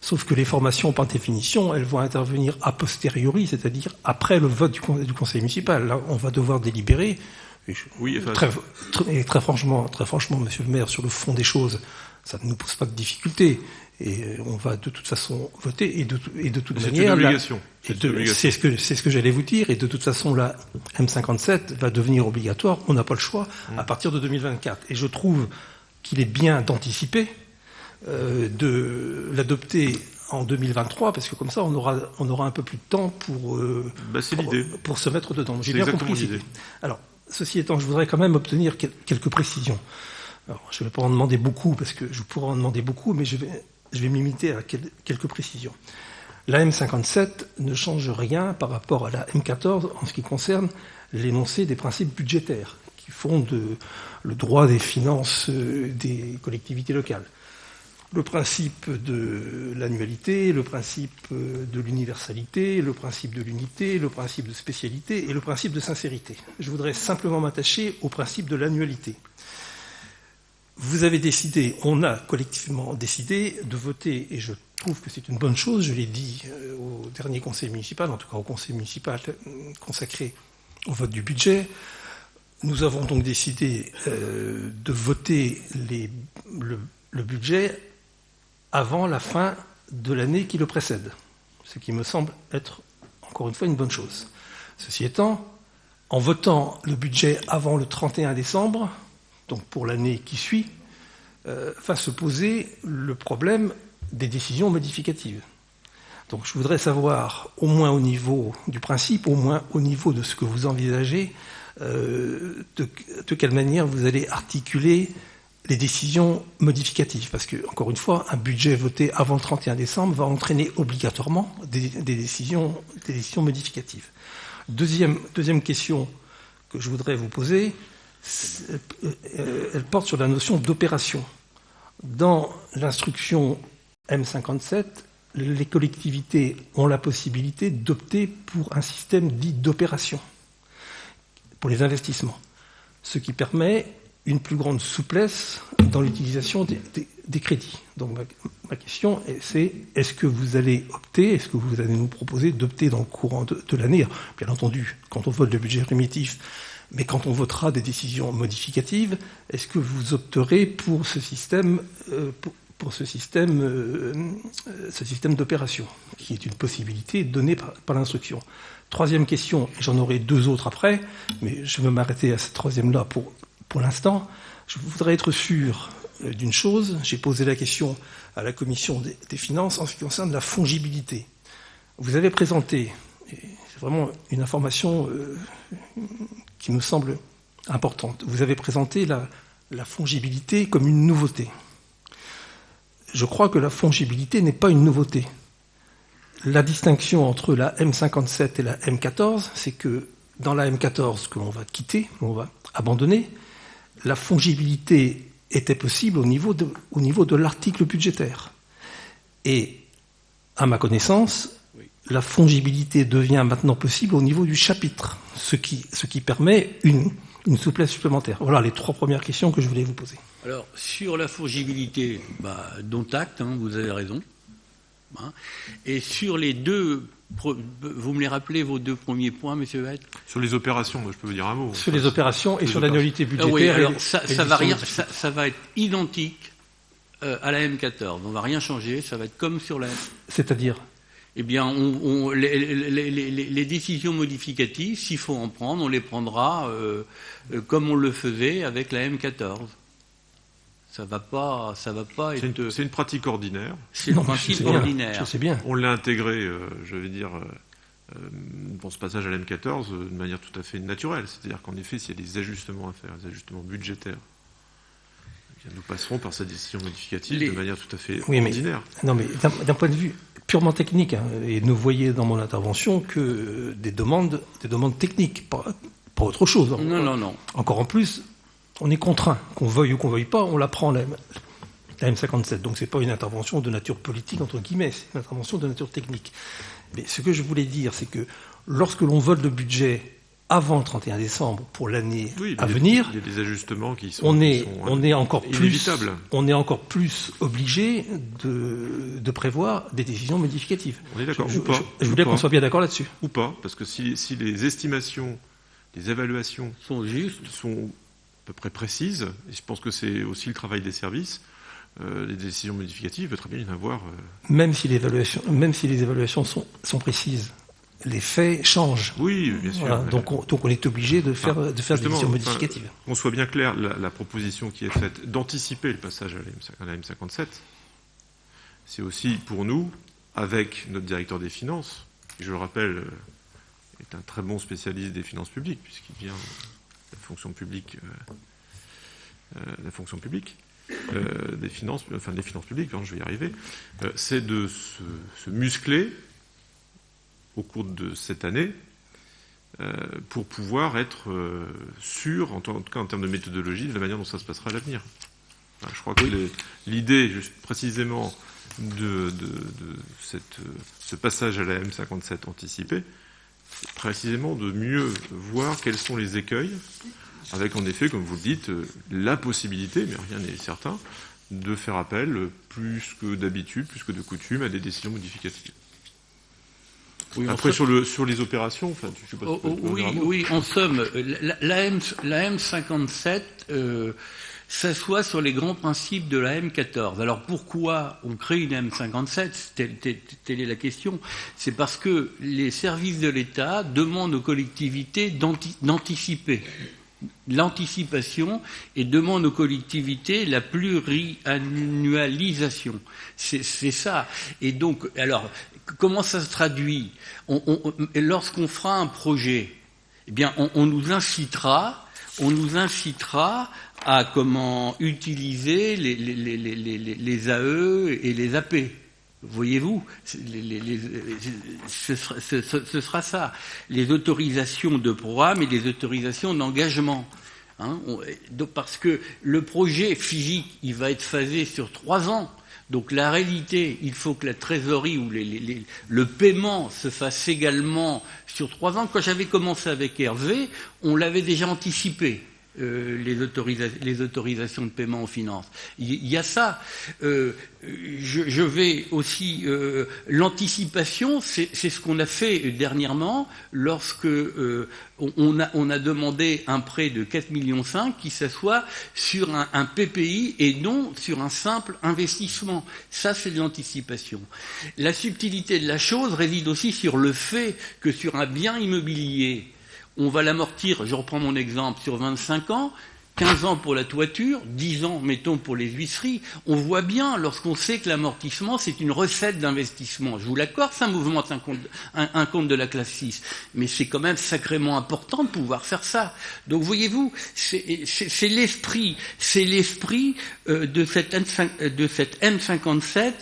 sauf que les formations, par définition, elles vont intervenir a posteriori, c'est-à-dire après le vote du conseil municipal. Là, on va devoir délibérer. Oui, très franchement, monsieur le maire, sur le fond des choses, ça ne nous pose pas de difficulté. Et on va de toute façon voter, et de toute manière... C'est une obligation. C'est ce que j'allais vous dire, et de toute façon, la M57 va devenir obligatoire, on n'a pas le choix, à partir de 2024. Et je trouve qu'il est bien d'anticiper, de l'adopter en 2023, parce que comme ça, on aura un peu plus de temps pour se mettre dedans. J'ai bien compris l'idée. Alors, ceci étant, je voudrais quand même obtenir quelques précisions. Alors, je ne vais pas en demander beaucoup, parce que je pourrais en demander beaucoup, mais je vais me limiter à quelques précisions. La M57 ne change rien par rapport à la M14 en ce qui concerne l'énoncé des principes budgétaires qui fondent le droit des finances des collectivités locales. Le principe de l'annualité, le principe de l'universalité, le principe de l'unité, le principe de spécialité et le principe de sincérité. Je voudrais simplement m'attacher au principe de l'annualité. Vous avez décidé, on a collectivement décidé de voter, et je trouve que c'est une bonne chose, je l'ai dit au dernier conseil municipal, en tout cas au conseil municipal consacré au vote du budget. Nous avons donc décidé de voter le budget avant la fin de l'année qui le précède, ce qui me semble être, encore une fois, une bonne chose. Ceci étant, en votant le budget avant le 31 décembre, donc pour l'année qui suit, va se poser le problème des décisions modificatives. Donc je voudrais savoir, au moins au niveau du principe, au moins au niveau de ce que vous envisagez, de quelle manière vous allez articuler les décisions modificatives. Parce que, encore une fois, un budget voté avant le 31 décembre va entraîner obligatoirement des décisions modificatives. Deuxième question que je voudrais vous poser, elle porte sur la notion d'opération. Dans l'instruction M57, les collectivités ont la possibilité d'opter pour un système dit d'opération pour les investissements, ce qui permet une plus grande souplesse dans l'utilisation des crédits. Donc ma question, c'est est-ce que vous allez opter, est-ce que vous allez nous proposer d'opter dans le courant de l'année, bien entendu, quand on vote le budget primitif, mais quand on votera des décisions modificatives, est-ce que vous opterez pour ce système, ce système d'opération, qui est une possibilité donnée par l'instruction. Troisième question, et j'en aurai deux autres après, mais je veux m'arrêter à cette troisième-là pour l'instant. Je voudrais être sûr d'une chose. J'ai posé la question à la commission des finances en ce qui concerne la fongibilité. Vous avez présenté, et c'est vraiment une information qui me semble importante, vous avez présenté la fongibilité comme une nouveauté. Je crois que la fongibilité n'est pas une nouveauté. La distinction entre la M57 et la M14, c'est que dans la M14 que l'on va quitter, que l'on va abandonner, la fongibilité était possible au niveau de l'article budgétaire. Et, à ma connaissance, la fongibilité devient maintenant possible au niveau du chapitre, ce qui permet une souplesse supplémentaire. Voilà les trois premières questions que je voulais vous poser. Alors, sur la fongibilité, dont acte, vous avez raison. Et sur les deux, vous me les rappelez, vos deux premiers points, M. Vett ? Sur les opérations, je peux vous dire un mot. Sur les opérations et sur l'annualité budgétaire. Oui, alors ça va être identique à la M14. On ne va rien changer, ça va être comme sur la... C'est-à-dire ? Eh bien, les décisions modificatives, s'il faut en prendre, on les prendra comme on le faisait avec la M14. Ça va pas être... C'est une pratique ordinaire. C'est une pratique ordinaire. Je sais bien. On l'a intégré, pour ce passage à la M14 de manière tout à fait naturelle. C'est-à-dire qu'en effet, s'il y a des ajustements à faire, des ajustements budgétaires, Nous passerons par cette décision modificative de manière tout à fait ordinaire. Mais d'un point de vue purement technique, hein, et ne voyez dans mon intervention que des demandes techniques, pas autre chose. Non. Encore en plus, on est contraint, qu'on veuille ou qu'on veuille pas, on la prend la M57. Donc c'est pas une intervention de nature politique, entre guillemets, c'est une intervention de nature technique. Mais ce que je voulais dire, c'est que lorsque l'on vote le budget avant le 31 décembre pour l'année à venir, il y a des ajustements qui sont on est encore inévitables. On est encore plus obligé de prévoir des décisions modificatives. On est d'accord. Je voulais qu'on soit bien d'accord là-dessus. Ou pas, parce que si les estimations, les évaluations sont justes, sont à peu près précises, et je pense que c'est aussi le travail des services, les décisions modificatives, il peut très bien y en avoir. Même si les évaluations sont précises. Les faits changent. Oui, bien sûr. Voilà, donc on est obligé de faire des décisions modificatives. Qu'on soit bien clair, la proposition qui est faite d'anticiper le passage à la M57, c'est aussi pour nous, avec notre directeur des finances, qui, je le rappelle, est un très bon spécialiste des finances publiques, puisqu'il vient de la fonction publique, des finances publiques, je vais y arriver, c'est de se muscler au cours de cette année, pour pouvoir être sûr, en tout cas en termes de méthodologie, de la manière dont ça se passera à l'avenir. Enfin, je crois que l'idée, juste précisément, de ce passage à la M57 anticipé, c'est précisément de mieux voir quels sont les écueils, avec en effet, comme vous le dites, la possibilité, mais rien n'est certain, de faire appel plus que d'habitude, plus que de coutume, à des décisions modificatives. Oui, après, sur les opérations, enfin, je sais pas si oui, en somme, la M57 s'assoit sur les grands principes de la M14. Alors pourquoi on crée une M57 ? Telle est la question. C'est parce que les services de l'État demandent aux collectivités d'anticiper. L'anticipation et demande aux collectivités la pluriannualisation. C'est ça. Et donc, alors, comment ça se traduit ? Lorsqu'on fera un projet, eh bien, on nous incitera à comment utiliser les AE et les AP. Voyez-vous, ce sera ça. Les autorisations de programme et les autorisations d'engagement. Parce que le projet physique, il va être phasé sur 3 ans. Donc la réalité, il faut que la trésorerie ou le paiement se fasse également sur 3 ans. Quand j'avais commencé avec Hervé, on l'avait déjà anticipé. Les autorisations de paiement en finance. Il y a ça. Je vais aussi... l'anticipation, c'est ce qu'on a fait dernièrement lorsque on a demandé un prêt de 4,5 millions qui s'assoit sur un PPI et non sur un simple investissement. Ça, c'est de l'anticipation. La subtilité de la chose réside aussi sur le fait que sur un bien immobilier, on va l'amortir, je reprends mon exemple, sur 25 ans, 15 ans pour la toiture, 10 ans, mettons, pour les huisseries. On voit bien, lorsqu'on sait que l'amortissement, c'est une recette d'investissement. Je vous l'accorde, ça mouvemente un compte de la classe 6. Mais c'est quand même sacrément important de pouvoir faire ça. Donc, voyez-vous, c'est l'esprit de cette M57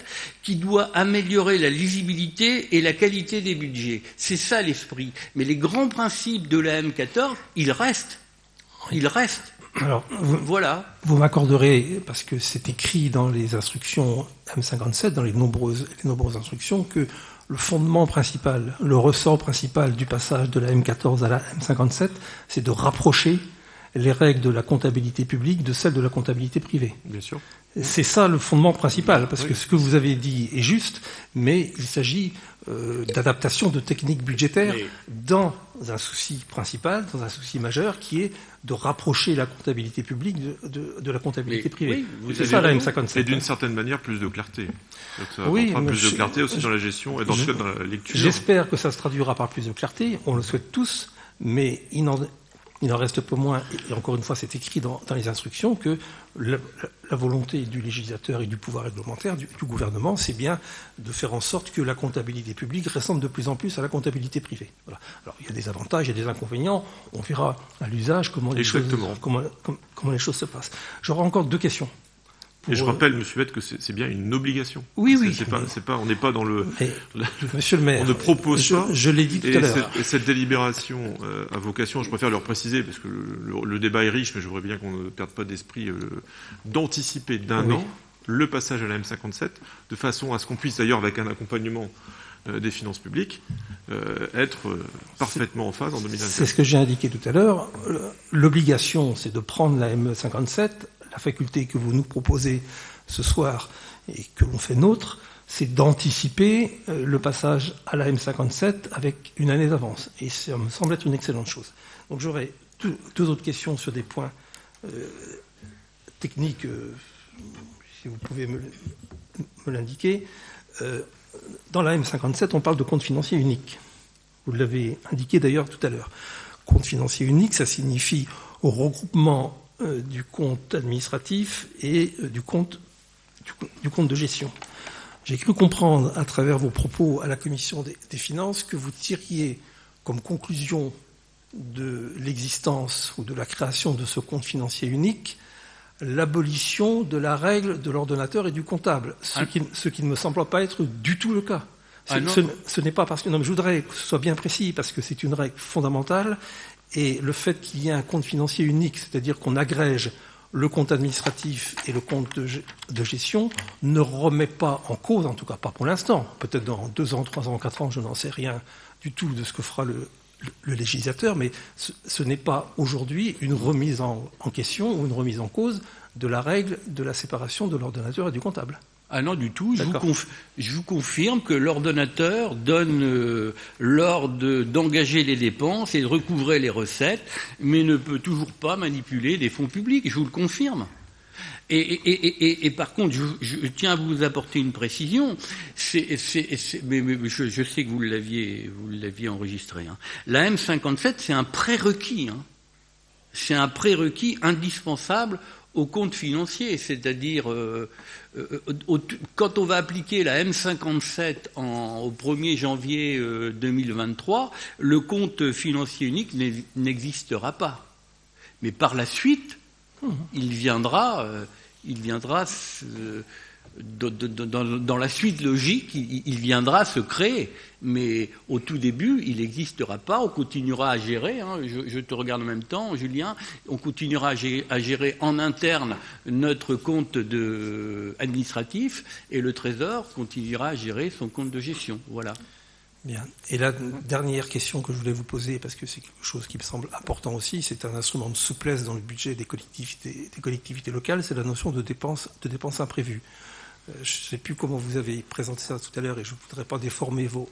qui doit améliorer la lisibilité et la qualité des budgets. C'est ça l'esprit. Mais les grands principes de la M14, ils restent. Alors, voilà. Vous m'accorderez, parce que c'est écrit dans les instructions M57, dans les nombreuses instructions, que le fondement principal, le ressort principal du passage de la M14 à la M57, c'est de rapprocher les règles de la comptabilité publique de celles de la comptabilité privée. Bien sûr. C'est ça le fondement principal, parce que ce que vous avez dit est juste, mais il s'agit d'adaptation de techniques budgétaires dans un souci principal, dans un souci majeur, qui est de rapprocher la comptabilité publique de la comptabilité privée. C'est ça la M57. Et d'une certaine manière, plus de clarté. Ça apportera plus de clarté aussi dans la gestion et dans la lecture. J'espère que ça se traduira par plus de clarté, on le souhaite tous, mais il n'en reste pas moins, et encore une fois c'est écrit dans les instructions, que la volonté du législateur et du pouvoir réglementaire, du gouvernement, c'est bien de faire en sorte que la comptabilité publique ressemble de plus en plus à la comptabilité privée. Voilà. Alors il y a des avantages, il y a des inconvénients, on verra à l'usage comment les choses se passent. J'aurai encore 2 questions. Et je rappelle, Monsieur Bette, que c'est bien une obligation. Oui, oui. On n'est pas dans le. Monsieur le maire, on ne propose pas. Je l'ai dit tout à l'heure. Et cette délibération a vocation, je préfère le préciser, parce que le débat est riche, mais je voudrais bien qu'on ne perde pas d'esprit, d'anticiper d'un an le passage à la M57, de façon à ce qu'on puisse, d'ailleurs, avec un accompagnement des finances publiques, être parfaitement en phase en 2021. C'est ce que j'ai indiqué tout à l'heure. L'obligation, c'est de prendre la M57. La faculté que vous nous proposez ce soir et que l'on fait nôtre, c'est d'anticiper le passage à la M57 avec une année d'avance. Et ça me semble être une excellente chose. Donc j'aurais deux autres questions sur des points techniques, si vous pouvez me l'indiquer. Dans la M57, on parle de compte financier unique. Vous l'avez indiqué d'ailleurs tout à l'heure. Compte financier unique, ça signifie au regroupement du compte administratif et du compte de gestion. J'ai cru comprendre à travers vos propos à la Commission des finances que vous tiriez comme conclusion de l'existence ou de la création de ce compte financier unique l'abolition de la règle de l'ordonnateur et du comptable, ce qui ne me semble pas être du tout le cas. Ce n'est pas parce que... Non, mais je voudrais que ce soit bien précis, parce que c'est une règle fondamentale, et le fait qu'il y ait un compte financier unique, c'est-à-dire qu'on agrège le compte administratif et le compte de gestion, ne remet pas en cause, en tout cas pas pour l'instant, peut-être dans 2 ans, 3 ans, 4 ans, je n'en sais rien du tout de ce que fera le législateur, mais ce n'est pas aujourd'hui une remise en question ou une remise en cause de la règle de la séparation de l'ordonnateur et du comptable. Ah non, du tout. Je vous confirme que l'ordonnateur donne l'ordre d'engager les dépenses et de recouvrer les recettes, mais ne peut toujours pas manipuler des fonds publics. Je vous le confirme. Et par contre, je tiens à vous apporter une précision. Mais je sais que vous l'aviez enregistré. Hein. La M57, c'est un prérequis. Hein. C'est un prérequis indispensable au compte financier, c'est-à-dire quand on va appliquer la M57 au 1er janvier 2023, le compte financier unique n'existera pas. Mais par la suite, il viendra dans la suite logique, il viendra se créer. Mais au tout début, il n'existera pas. On continuera à gérer. Hein, je te regarde en même temps, Julien. On continuera à gérer en interne notre compte administratif et le Trésor continuera à gérer son compte de gestion. Voilà. Bien. Et la dernière question que je voulais vous poser, parce que c'est quelque chose qui me semble important aussi, c'est un instrument de souplesse dans le budget des collectivités locales, c'est la notion de dépenses imprévues. Je ne sais plus comment vous avez présenté ça tout à l'heure et je ne voudrais pas déformer vos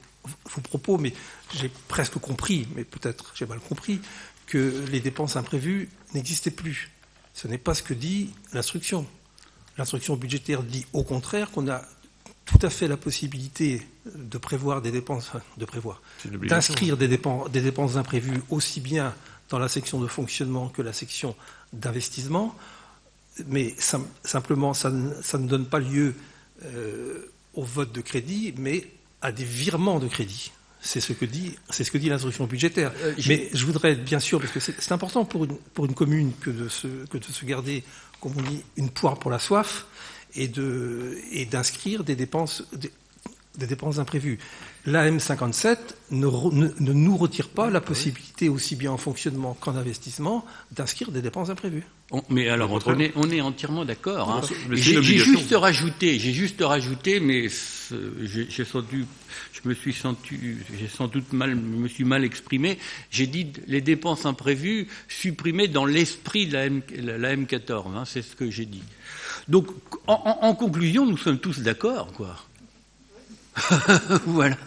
propos, mais j'ai presque compris, mais peut-être j'ai mal compris, que les dépenses imprévues n'existaient plus. Ce n'est pas ce que dit l'instruction. L'instruction budgétaire dit au contraire qu'on a tout à fait la possibilité de prévoir des dépenses, d'inscrire des dépenses imprévues aussi bien dans la section de fonctionnement que la section d'investissement, mais simplement ça ne donne pas lieu au vote de crédit, mais à des virements de crédit. C'est ce que dit l'instruction budgétaire. Mais je voudrais être bien sûr, parce que c'est important pour une commune que de se garder, comme on dit, une poire pour la soif, et d'inscrire des dépenses imprévues. La M57 ne nous retire pas la possibilité, aussi bien en fonctionnement qu'en investissement, d'inscrire des dépenses imprévues. Mais alors, on est entièrement d'accord. Hein. J'ai juste rajouté, mais j'ai sans doute me suis mal exprimé. J'ai dit les dépenses imprévues supprimées dans l'esprit de la M14. Hein, c'est ce que j'ai dit. Donc, en conclusion, nous sommes tous d'accord, quoi. Voilà.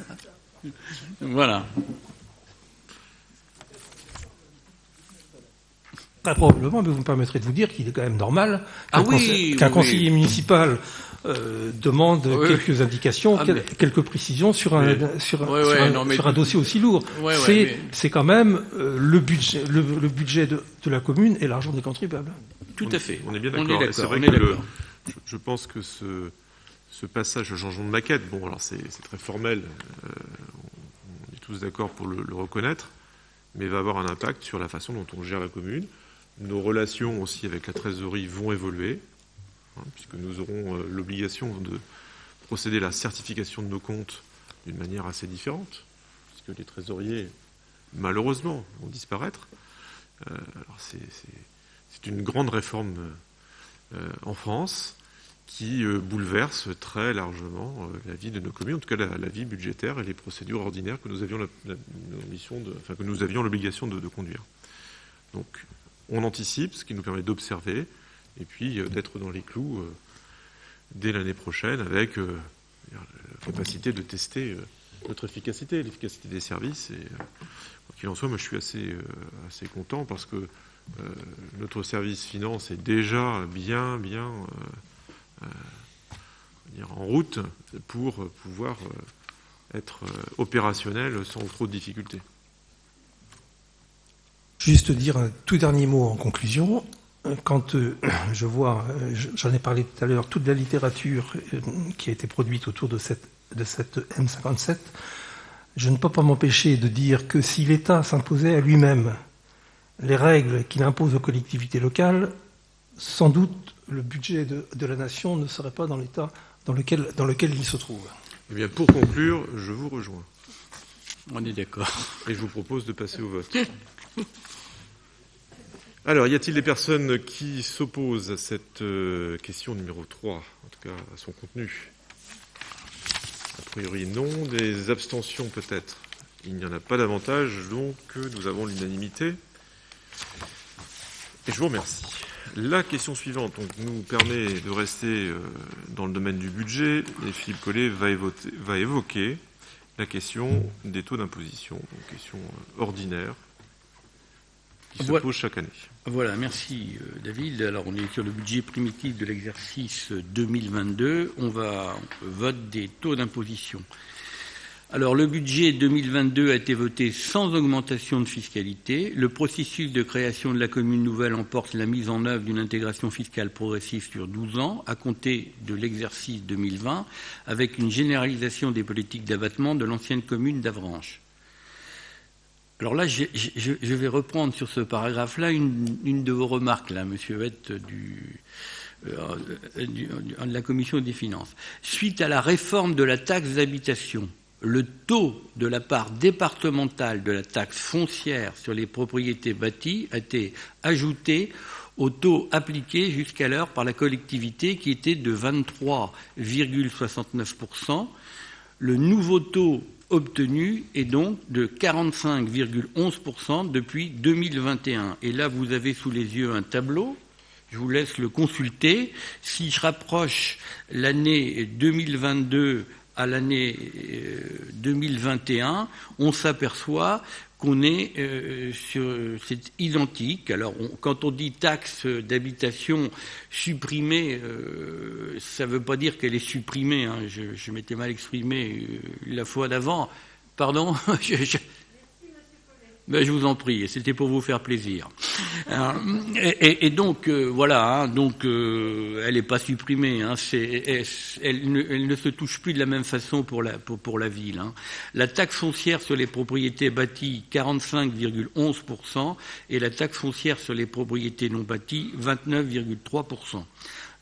Très probablement, mais vous me permettrez de vous dire qu'il est quand même normal qu'un conseiller municipal demande quelques indications, quelques précisions sur un dossier aussi lourd. C'est quand même le budget de la commune et l'argent des contribuables. Tout à fait. On est bien d'accord. C'est vrai que je pense que ce passage au changement de maquette, bon, alors c'est très formel, on est tous d'accord pour le reconnaître, mais va avoir un impact sur la façon dont on gère la commune. Nos relations aussi avec la trésorerie vont évoluer. puisque nous aurons l'obligation de procéder à la certification de nos comptes d'une manière assez différente, puisque les trésoriers, malheureusement, vont disparaître. Alors c'est une grande réforme en France qui bouleverse très largement la vie de nos communes, en tout cas la vie budgétaire et les procédures ordinaires que nous avions que nous avions l'obligation de conduire. Donc on anticipe, ce qui nous permet d'observer et puis d'être dans les clous dès l'année prochaine avec la capacité de tester notre efficacité, l'efficacité des services. Et quoi qu'il en soit, moi je suis assez content parce que notre service finance est déjà bien en route pour pouvoir être opérationnel sans trop de difficultés. Juste dire un tout dernier mot en conclusion. Quand je vois, j'en ai parlé tout à l'heure, toute la littérature qui a été produite autour de cette M57, je ne peux pas m'empêcher de dire que si l'État s'imposait à lui-même les règles qu'il impose aux collectivités locales, sans doute le budget de la nation ne serait pas dans l'état dans lequel il se trouve. Eh bien, pour conclure, je vous rejoins. On est d'accord. Et je vous propose de passer au vote. Alors, y a-t-il des personnes qui s'opposent à cette question numéro 3, en tout cas à son contenu? A priori, non. Des abstentions, peut-être? Il n'y en a pas davantage, donc nous avons l'unanimité. Et je vous remercie. La question suivante nous permet de rester dans le domaine du budget, et Philippe Collet va évoquer la question des taux d'imposition, donc question ordinaire, qui se pose chaque année. Voilà, merci David. Alors on est sur le budget primitif de l'exercice 2022. On va vote des taux d'imposition. Alors le budget 2022 a été voté sans augmentation de fiscalité. Le processus de création de la commune nouvelle emporte la mise en œuvre d'une intégration fiscale progressive sur 12 ans, à compter de l'exercice 2020, avec une généralisation des politiques d'abattement de l'ancienne commune d'Avranches. Alors là, je vais reprendre sur ce paragraphe-là une de vos remarques, là, Monsieur Huette, de la Commission des finances. Suite à la réforme de la taxe d'habitation, le taux de la part départementale de la taxe foncière sur les propriétés bâties a été ajouté au taux appliqué jusqu'alors par la collectivité qui était de 23,69%. Le nouveau taux obtenu est donc de 45,11% depuis 2021. Et là, vous avez sous les yeux un tableau. Je vous laisse le consulter. Si je rapproche l'année 2022 à l'année 2021, on s'aperçoit qu'on est c'est identique. Alors, quand on dit taxe d'habitation supprimée, ça ne veut pas dire qu'elle est supprimée. Hein. Je m'étais mal exprimé la fois d'avant. Pardon. Ben, je vous en prie, c'était pour vous faire plaisir. Et donc, voilà, hein, donc elle n'est pas supprimée, hein, elle ne se touche plus de la même façon pour la ville. Hein. La taxe foncière sur les propriétés bâties, 45,11%, et la taxe foncière sur les propriétés non bâties, 29,3%.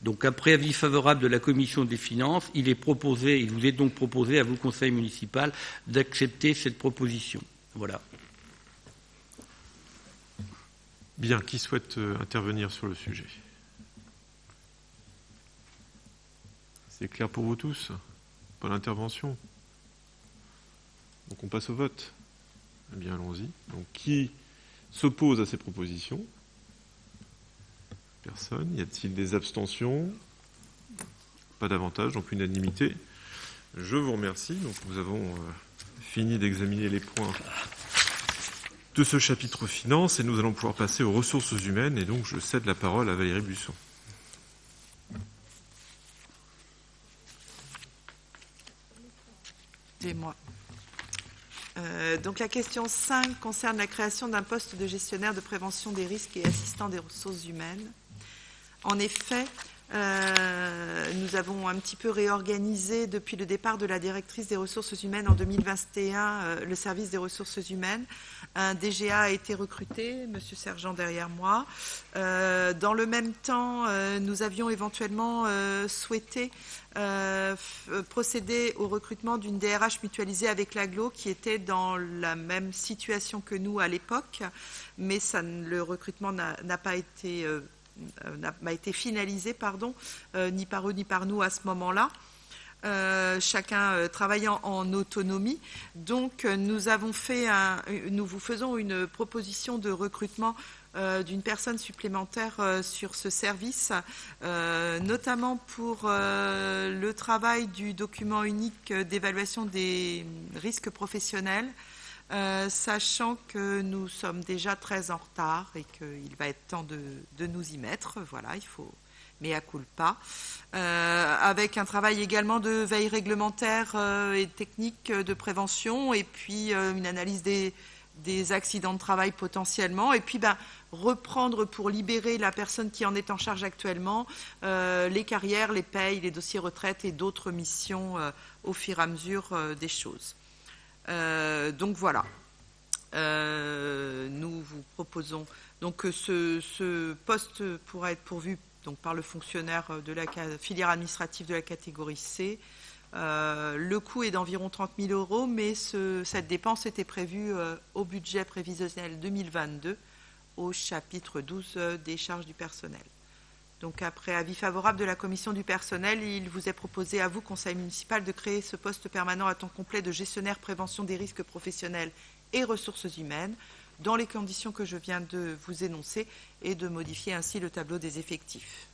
Donc, après avis favorable de la Commission des finances, il vous est donc proposé à vous, Conseil municipal, d'accepter cette proposition. Voilà. Bien, qui souhaite intervenir sur le sujet? C'est clair pour vous tous? Pas d'intervention? Donc on passe au vote. Eh bien, allons-y. Donc qui s'oppose à ces propositions? Personne. Y a-t-il des abstentions? Pas davantage, donc unanimité. Je vous remercie. Donc nous avons fini d'examiner les points de ce chapitre finance et nous allons pouvoir passer aux ressources humaines et donc je cède la parole à Valérie Busson. Excusez-moi. Donc la question 5 concerne la création d'un poste de gestionnaire de prévention des risques et assistant des ressources humaines. En effet, Nous avons un petit peu réorganisé depuis le départ de la directrice des ressources humaines en 2021 le service des ressources humaines. Un DGA a été recruté, Monsieur Sergent derrière moi. Dans le même temps, nous avions éventuellement souhaité procéder au recrutement d'une DRH mutualisée avec l'AGLO qui était dans la même situation que nous à l'époque, mais le recrutement n'a pas été finalisé, ni par eux ni par nous à ce moment-là. Chacun travaillant en autonomie. Donc, nous vous faisons une proposition de recrutement d'une personne supplémentaire sur ce service, notamment pour le travail du document unique d'évaluation des risques professionnels, sachant que nous sommes déjà très en retard et qu'il va être temps de nous y mettre. Voilà, il faut mea culpa, avec un travail également de veille réglementaire et technique de prévention, et puis une analyse des accidents de travail potentiellement, et puis reprendre pour libérer la personne qui en est en charge actuellement les carrières, les payes, les dossiers retraite et d'autres missions au fur et à mesure des choses. Donc voilà, nous vous proposons donc que ce poste pourra être pourvu donc par le fonctionnaire de la filière administrative de la catégorie C. Le coût est d'environ 30 000 €, mais cette dépense était prévue au budget prévisionnel 2022, au chapitre 12 des charges du personnel. Donc après avis favorable de la commission du personnel, il vous est proposé à vous, conseil municipal, de créer ce poste permanent à temps complet de gestionnaire prévention des risques professionnels et ressources humaines, dans les conditions que je viens de vous énoncer, et de modifier ainsi le tableau des effectifs.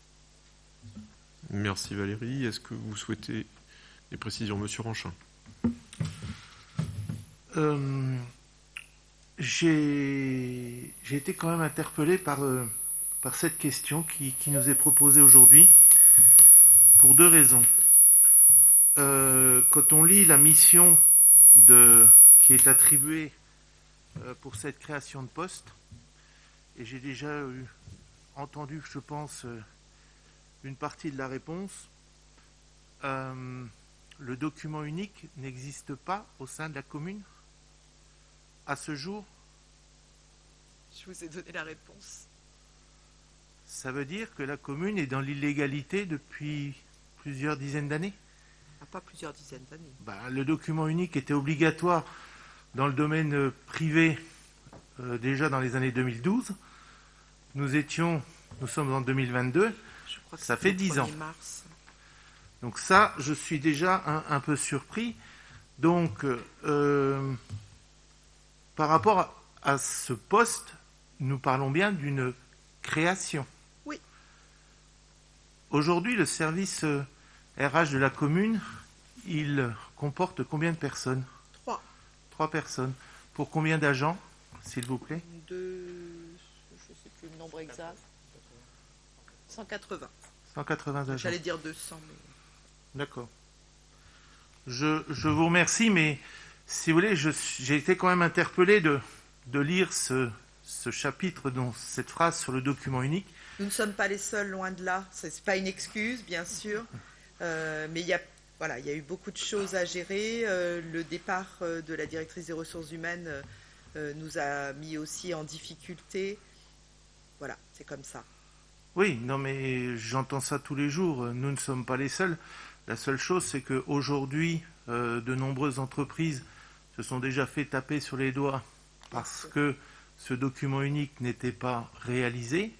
Merci Valérie. Est-ce que vous souhaitez des précisions, Monsieur Ranchin? J'ai été quand même interpellé par cette question qui nous est proposée aujourd'hui, pour deux raisons. Quand on lit la mission qui est attribuée pour cette création de poste, et j'ai déjà entendu, je pense, une partie de la réponse, le document unique n'existe pas au sein de la commune à ce jour. Je vous ai donné la réponse. Ça veut dire que la commune est dans l'illégalité depuis plusieurs dizaines d'années? Pas plusieurs dizaines d'années. Le document unique était obligatoire dans le domaine privé déjà dans les années 2012. Nous sommes en 2022. Je crois que ça fait 10 ans. Mars. Donc ça, je suis déjà un peu surpris. Donc, par rapport à ce poste, nous parlons bien d'une création. Oui. Aujourd'hui, le service RH de la commune, il comporte combien de personnes? 3. 3 personnes. Pour combien d'agents, s'il vous plaît? Je ne sais plus le nombre exact. 180. 180 agents. J'allais dire 200. Mais... D'accord. Je vous remercie, mais si vous voulez, j'ai été quand même interpellé de lire ce chapitre, cette phrase sur le document unique. Nous ne sommes pas les seuls, loin de là. Ce n'est pas une excuse, bien sûr. Mais il y a eu beaucoup de choses à gérer. Le départ de la directrice des ressources humaines nous a mis aussi en difficulté. Voilà, c'est comme ça. Oui, non mais j'entends ça tous les jours. Nous ne sommes pas les seuls. La seule chose, c'est qu'aujourd'hui, de nombreuses entreprises se sont déjà fait taper sur les doigts parce que ce document unique n'était pas réalisé.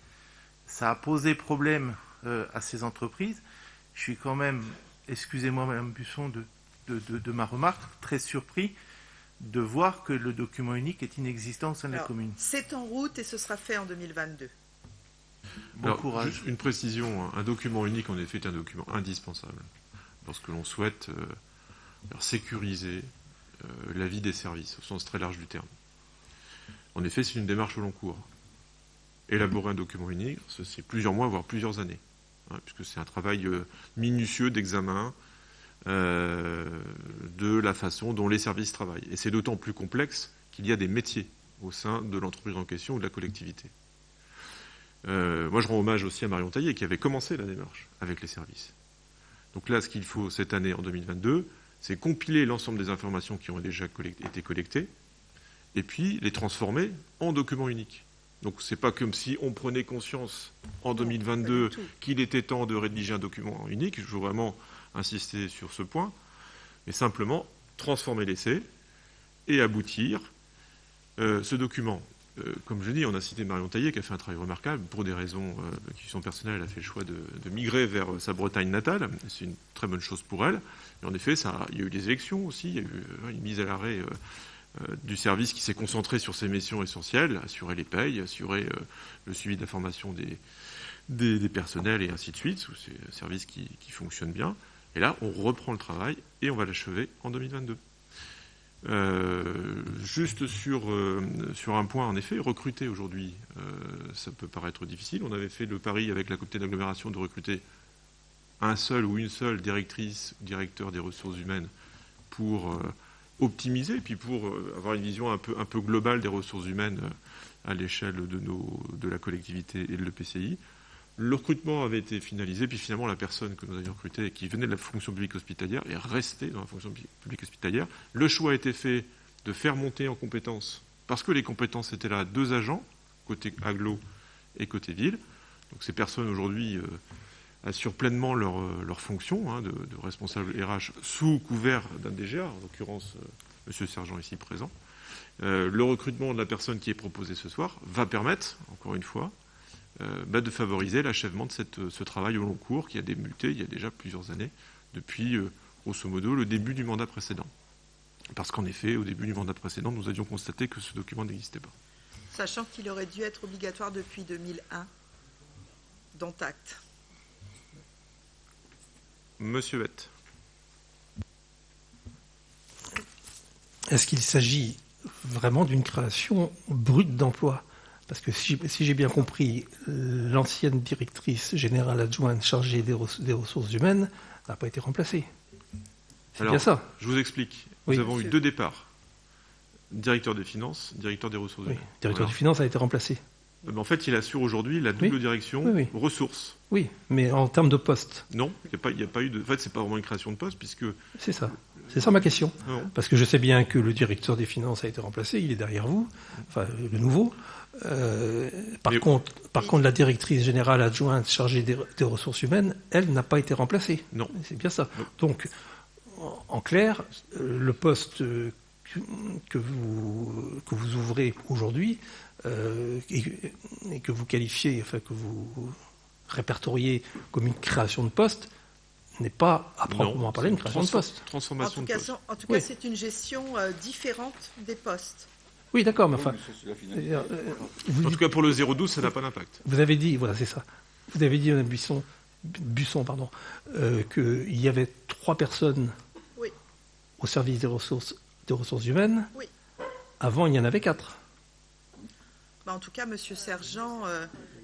Ça a posé problème à ces entreprises. Je suis quand même, excusez-moi Madame Busson de ma remarque, très surpris de voir que le document unique est inexistant au sein de la commune. C'est en route et ce sera fait en 2022. Bon courage. Juste une précision, un document unique en effet est un document indispensable lorsque l'on souhaite sécuriser la vie des services au sens très large du terme. En effet, c'est une démarche au long cours. Élaborer un document unique, c'est plusieurs mois, voire plusieurs années, puisque c'est un travail minutieux d'examen de la façon dont les services travaillent. Et c'est d'autant plus complexe qu'il y a des métiers au sein de l'entreprise en question ou de la collectivité. Moi, je rends hommage aussi à Marion Taillé, qui avait commencé la démarche avec les services. Donc là, ce qu'il faut cette année, en 2022, c'est compiler l'ensemble des informations qui ont déjà été collectées, et puis les transformer en documents uniques. Donc c'est pas comme si on prenait conscience en 2022 qu'il était temps de rédiger un document unique. Je veux vraiment insister sur ce point, mais simplement transformer l'essai et aboutir ce document. Comme je dis, on a cité Marion Taillé qui a fait un travail remarquable. Pour des raisons qui sont personnelles, elle a fait le choix de migrer vers sa Bretagne natale. C'est une très bonne chose pour elle. Et en effet, il y a eu des élections aussi, il y a eu une mise à l'arrêt du service qui s'est concentré sur ses missions essentielles, assurer les payes, assurer le suivi de la formation des personnels et ainsi de suite. C'est un service qui fonctionne bien. Et là, on reprend le travail et on va l'achever en 2022. Juste sur un point, en effet, recruter aujourd'hui, ça peut paraître difficile. On avait fait le pari avec la communauté d'agglomération de recruter un seul ou une seule directrice ou directeur des ressources humaines pour optimiser et puis pour avoir une vision un peu globale des ressources humaines à l'échelle de la collectivité et de l'EPCI. Le recrutement avait été finalisé, puis finalement la personne que nous avions recrutée, qui venait de la fonction publique hospitalière, est restée dans la fonction publique hospitalière. Le choix a été fait de faire monter en compétences, parce que les compétences étaient là, 2 agents, côté agglo et côté ville. Donc ces personnes aujourd'hui assurent pleinement leur fonction de responsable RH sous couvert d'un DGA, en l'occurrence Monsieur le Sergent ici présent. Le recrutement de la personne qui est proposée ce soir va permettre, encore une fois, de favoriser l'achèvement de ce travail au long cours qui a débuté il y a déjà plusieurs années, depuis, grosso modo, le début du mandat précédent. Parce qu'en effet, au début du mandat précédent, nous avions constaté que ce document n'existait pas. Sachant qu'il aurait dû être obligatoire depuis 2001, dont acte. Monsieur Vette. Est-ce qu'il s'agit vraiment d'une création brute d'emploi ? Parce que si j'ai bien compris, l'ancienne directrice générale adjointe chargée des ressources humaines n'a pas été remplacée. C'est bien ça. Je vous explique. Oui. Nous avons eu 2 départs. Directeur des finances, directeur des ressources humaines. Directeur des finances a été remplacé. En fait, il assure aujourd'hui la double direction ressources. Oui, mais en termes de poste. Non, il n'y a pas eu de... En fait, c'est pas vraiment une création de poste, puisque... C'est ça. C'est ça ma question. Non. Parce que je sais bien que le directeur des finances a été remplacé, il est derrière vous, enfin le nouveau. Par contre, la directrice générale adjointe chargée des ressources humaines, elle n'a pas été remplacée. Non. C'est bien ça. Non. Donc, en clair, le poste que vous ouvrez aujourd'hui et que vous qualifiez, enfin que vous répertoriez comme une création de poste, n'est pas à proprement parler une création de poste. Transformation de poste. En tout cas, c'est une gestion différente des postes. Oui, d'accord, mais enfin... En tout cas, pour le 012, ça n'a pas d'impact. Vous avez dit, voilà, c'est ça. Vous avez dit, Busson, qu'il y avait 3 personnes au service des ressources humaines. Oui. Avant, il y en avait 4. En tout cas, Monsieur Sergent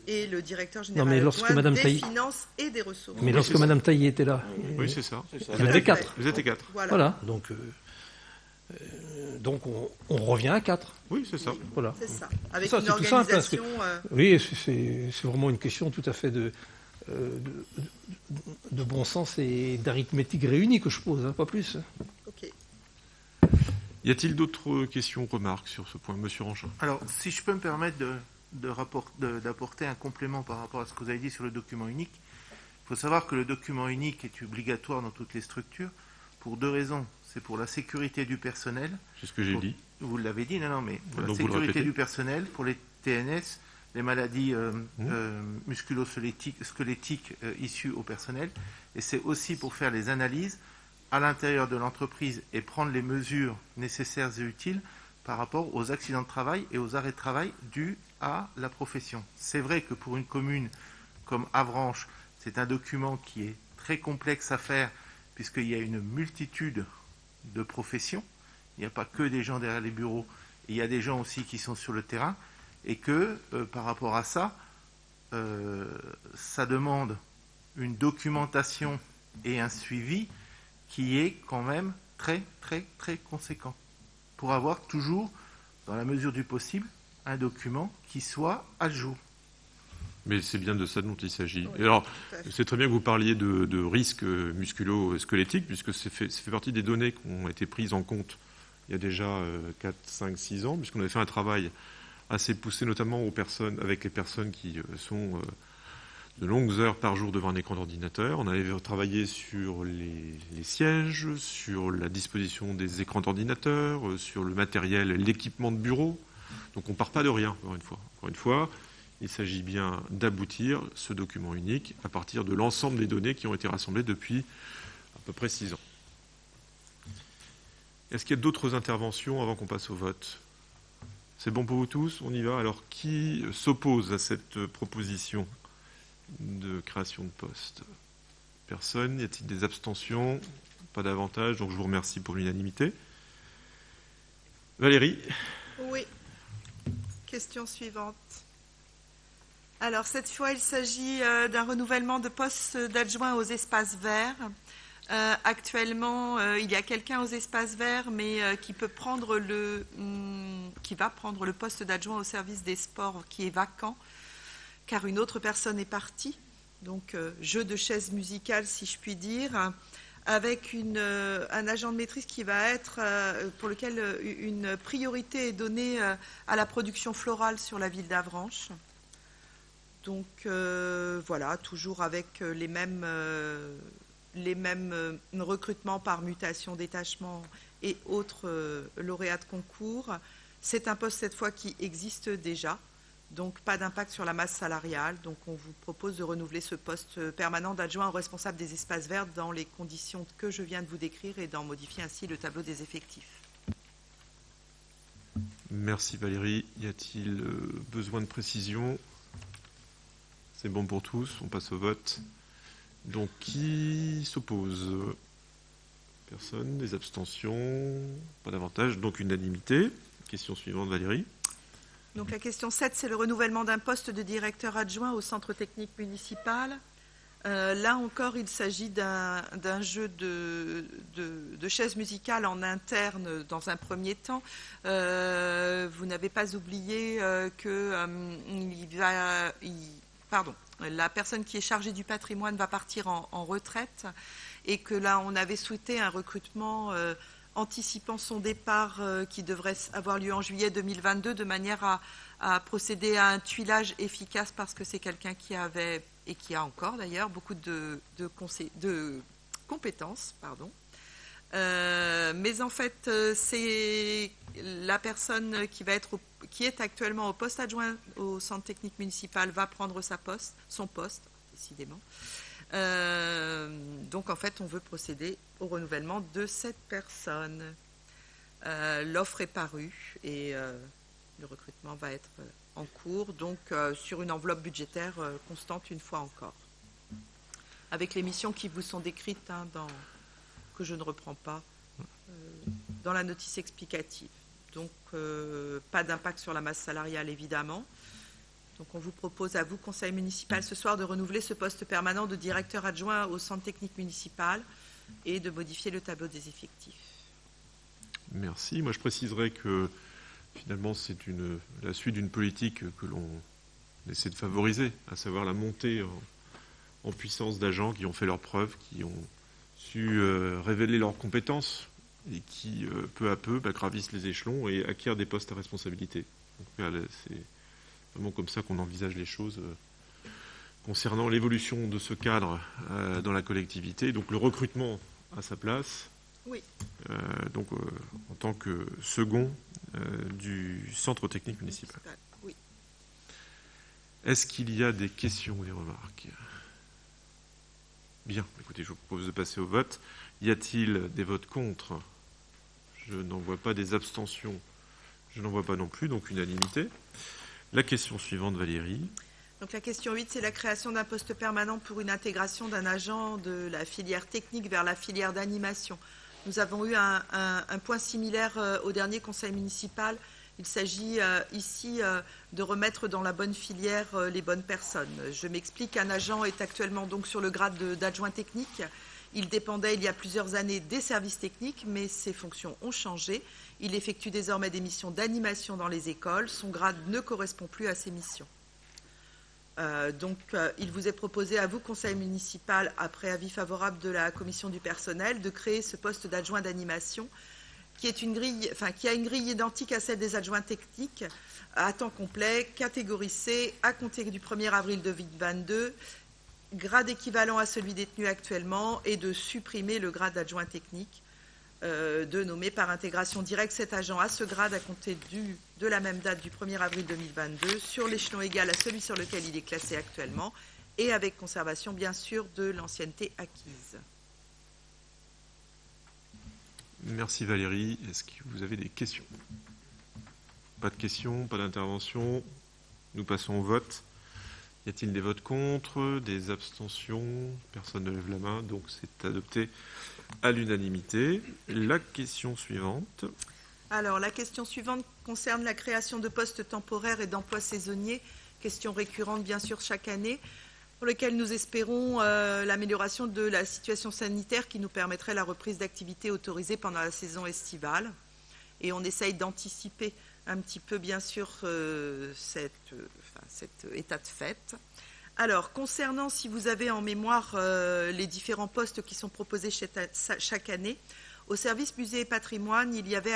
est le directeur général des finances et des ressources. Mais lorsque Madame Taillé était là, oui, c'est ça. Il y en avait 4. Vous étiez 4. Voilà. Donc on revient à 4. Oui, c'est ça. Voilà. C'est ça. Avec ça, une organisation... Oui, c'est vraiment une question tout à fait de bon sens et d'arithmétique réunie que je pose, pas plus. Ok. Y a-t-il d'autres questions, remarques sur ce point, Monsieur Ranchin? Alors, si je peux me permettre d'apporter un complément par rapport à ce que vous avez dit sur le document unique, il faut savoir que le document unique est obligatoire dans toutes les structures pour 2 raisons. C'est pour la sécurité du personnel. C'est ce que j'ai dit. Vous l'avez dit, non, mais pour la Donc sécurité du personnel, pour les TNS, les maladies musculo-squelettiques issues au personnel, et c'est aussi pour faire les analyses à l'intérieur de l'entreprise et prendre les mesures nécessaires et utiles par rapport aux accidents de travail et aux arrêts de travail dus à la profession. C'est vrai que pour une commune comme Avranches, c'est un document qui est très complexe à faire puisqu'il y a une multitude de professions. Il n'y a pas que des gens derrière les bureaux, il y a des gens aussi qui sont sur le terrain et que par rapport à ça, ça demande une documentation et un suivi qui est quand même très, très, très conséquent pour avoir toujours, dans la mesure du possible, un document qui soit à jour. Mais c'est bien de ça dont il s'agit. Oui, et alors, c'est très bien que vous parliez de risques musculo-squelettiques, puisque ça fait partie des données qui ont été prises en compte il y a déjà 4, 5, 6 ans, puisqu'on avait fait un travail assez poussé, notamment avec les personnes qui sont de longues heures par jour devant un écran d'ordinateur. On avait travaillé sur les sièges, sur la disposition des écrans d'ordinateur, sur le matériel, l'équipement de bureau. Donc on ne part pas de rien, encore une fois. Il s'agit bien d'aboutir ce document unique à partir de l'ensemble des données qui ont été rassemblées depuis à peu près 6 ans. Est-ce qu'il y a d'autres interventions avant qu'on passe au vote ? C'est bon pour vous tous ? On y va. Alors, qui s'oppose à cette proposition de création de poste ? Personne. Y a-t-il des abstentions ? Pas davantage, donc je vous remercie pour l'unanimité. Valérie ? Oui. Question suivante. Alors, cette fois, il s'agit d'un renouvellement de poste d'adjoint aux espaces verts. Actuellement, il y a quelqu'un aux espaces verts, mais qui va prendre le poste d'adjoint au service des sports qui est vacant, car une autre personne est partie. Donc, jeu de chaises musicales, si je puis dire, avec un agent de maîtrise qui va être, pour lequel une priorité est donnée à la production florale sur la ville d'Avranches. Donc, voilà, toujours avec les mêmes recrutements par mutation, détachement et autres lauréats de concours. C'est un poste cette fois qui existe déjà, donc pas d'impact sur la masse salariale. Donc on vous propose de renouveler ce poste permanent d'adjoint au responsable des espaces verts dans les conditions que je viens de vous décrire et d'en modifier ainsi le tableau des effectifs. Merci Valérie. Y a-t-il besoin de précision ? C'est bon pour tous, on passe au vote. Donc, qui s'oppose ? Personne. Des abstentions ? Pas davantage. Donc, unanimité. Question suivante, Valérie. Donc, la question 7, c'est le renouvellement d'un poste de directeur adjoint au centre technique municipal. Là encore, il s'agit d'un jeu de chaises musicales en interne dans un premier temps. Vous n'avez pas oublié la personne qui est chargée du patrimoine va partir en retraite et que là, on avait souhaité un recrutement anticipant son départ qui devrait avoir lieu en juillet 2022 de manière à procéder à un tuilage efficace parce que c'est quelqu'un qui avait, et qui a encore d'ailleurs, beaucoup de compétences. Mais en fait, c'est la personne qui est actuellement au poste adjoint au centre technique municipal va prendre son poste, décidément. Donc en fait, on veut procéder au renouvellement de cette personne. L'offre est parue et le recrutement va être en cours, donc sur une enveloppe budgétaire constante une fois encore. Avec les missions qui vous sont décrites, que je ne reprends pas, dans la notice explicative. Donc, pas d'impact sur la masse salariale, évidemment. Donc, on vous propose à vous, conseil municipal, ce soir, de renouveler ce poste permanent de directeur adjoint au centre technique municipal et de modifier le tableau des effectifs. Merci. Moi, je préciserai que, finalement, c'est la suite d'une politique que l'on essaie de favoriser, à savoir la montée en puissance d'agents qui ont fait leurs preuves, qui ont su révéler leurs compétences et qui, peu à peu, gravissent les échelons et acquièrent des postes à responsabilité. Donc, c'est vraiment comme ça qu'on envisage les choses concernant l'évolution de ce cadre dans la collectivité. Donc, le recrutement à sa place, oui. Donc, en tant que second du centre technique municipal. Oui. Est-ce qu'il y a des questions ou des remarques ? Bien, écoutez, je vous propose de passer au vote. Y a-t-il des votes contre ? Je n'en vois pas. Des abstentions ? Je n'en vois pas non plus, donc unanimité. La question suivante, Valérie. Donc la question 8, c'est la création d'un poste permanent pour une intégration d'un agent de la filière technique vers la filière d'animation. Nous avons eu un point similaire au dernier conseil municipal. Il s'agit ici de remettre dans la bonne filière les bonnes personnes. Je m'explique, un agent est actuellement donc sur le grade d'adjoint technique. Il dépendait il y a plusieurs années des services techniques, mais ses fonctions ont changé. Il effectue désormais des missions d'animation dans les écoles. Son grade ne correspond plus à ses missions. Il vous est proposé à vous, conseil municipal, après avis favorable de la commission du personnel, de créer ce poste d'adjoint d'animation qui a une grille identique à celle des adjoints techniques à temps complet, catégorie C, à compter du 1er avril 2022, grade équivalent à celui détenu actuellement, et de supprimer le grade d'adjoint technique, de nommer par intégration directe cet agent à ce grade à compter de la même date du 1er avril 2022 sur l'échelon égal à celui sur lequel il est classé actuellement et avec conservation bien sûr de l'ancienneté acquise. Merci Valérie. Est-ce que vous avez des questions? Pas de questions, pas d'intervention. Nous passons au vote. Y a-t-il des votes contre, des abstentions? Personne ne lève la main, donc c'est adopté à l'unanimité. La question suivante. Alors, la question suivante concerne la création de postes temporaires et d'emplois saisonniers, question récurrente bien sûr chaque année, pour lequel nous espérons l'amélioration de la situation sanitaire qui nous permettrait la reprise d'activité autorisée pendant la saison estivale. Et on essaye d'anticiper un petit peu bien sûr cet état de fait. Alors, concernant, si vous avez en mémoire les différents postes qui sont proposés chaque année, au service musée et patrimoine, il y avait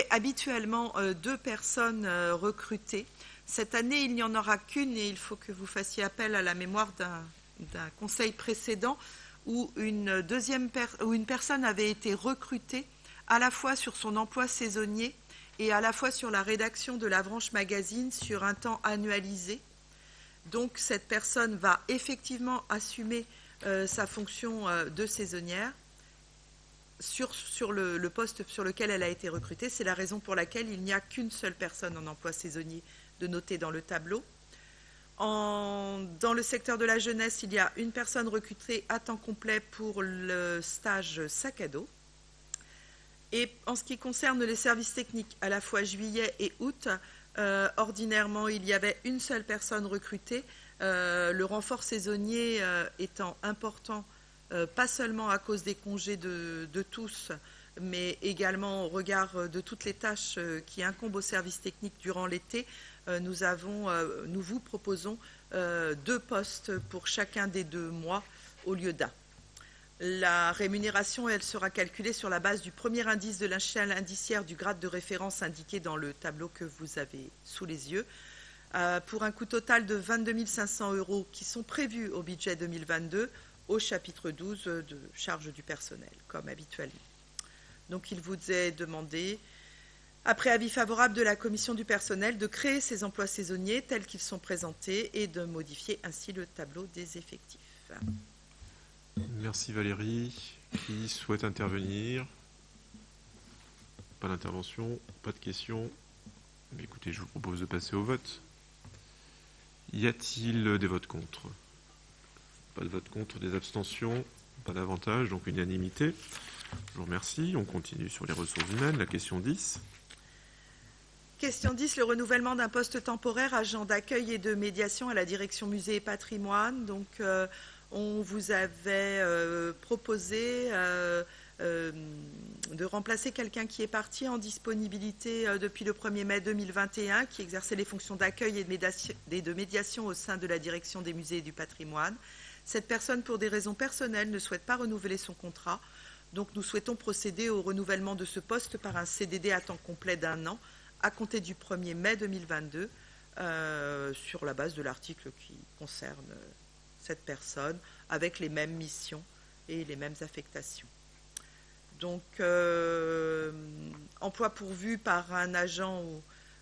habituellement 2 personnes recrutées. Cette année, il n'y en aura qu'une et il faut que vous fassiez appel à la mémoire d'un conseil précédent où une personne avait été recrutée à la fois sur son emploi saisonnier et à la fois sur la rédaction de l'Avranches Magazine sur un temps annualisé. Donc cette personne va effectivement assumer sa fonction de saisonnière sur le poste sur lequel elle a été recrutée. C'est la raison pour laquelle il n'y a qu'une seule personne en emploi saisonnier de noter dans le tableau. Dans le secteur de la jeunesse, il y a une personne recrutée à temps complet pour le stage sac à dos. Et en ce qui concerne les services techniques, à la fois juillet et août, ordinairement, il y avait une seule personne recrutée, le renfort saisonnier étant important, pas seulement à cause des congés de tous, mais également au regard de toutes les tâches qui incombent aux services techniques durant l'été. Nous vous proposons 2 postes pour chacun des 2 mois au lieu d'un. La rémunération, elle sera calculée sur la base du premier indice de l'échelle indiciaire du grade de référence indiqué dans le tableau que vous avez sous les yeux, pour un coût total de 22 500 € qui sont prévus au budget 2022 au chapitre 12 de charges du personnel, comme habituellement. Donc il vous est demandé, après avis favorable de la commission du personnel, de créer ces emplois saisonniers tels qu'ils sont présentés et de modifier ainsi le tableau des effectifs. Merci Valérie. Qui souhaite intervenir? Pas d'intervention, pas de questions. Écoutez, je vous propose de passer au vote. Y a-t-il des votes contre? Pas de vote contre, des abstentions, pas d'avantage, donc unanimité. Je vous remercie. On continue sur les ressources humaines. La question 10. Question 10, le renouvellement d'un poste temporaire agent d'accueil et de médiation à la direction musée et patrimoine. Donc, on vous avait proposé de remplacer quelqu'un qui est parti en disponibilité depuis le 1er mai 2021, qui exerçait les fonctions d'accueil et de médiation au sein de la direction des musées et du patrimoine. Cette personne, pour des raisons personnelles, ne souhaite pas renouveler son contrat. Donc nous souhaitons procéder au renouvellement de ce poste par un CDD à temps complet d'1 an, à compter du 1er mai 2022, sur la base de l'article qui concerne cette personne, avec les mêmes missions et les mêmes affectations. Donc, emploi pourvu par un agent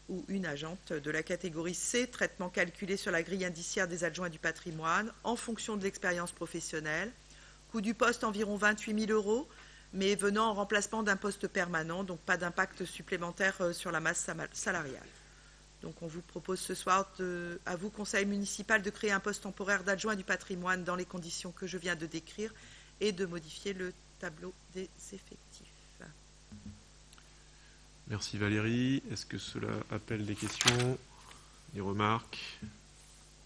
ou une agente de la catégorie C, traitement calculé sur la grille indiciaire des adjoints du patrimoine, en fonction de l'expérience professionnelle, coût du poste environ 28 000 €, mais venant en remplacement d'un poste permanent, donc pas d'impact supplémentaire sur la masse salariale. Donc on vous propose ce soir, à vous, conseil municipal, de créer un poste temporaire d'adjoint du patrimoine dans les conditions que je viens de décrire et de modifier le tableau des effectifs. Merci Valérie. Est-ce que cela appelle des questions, des remarques?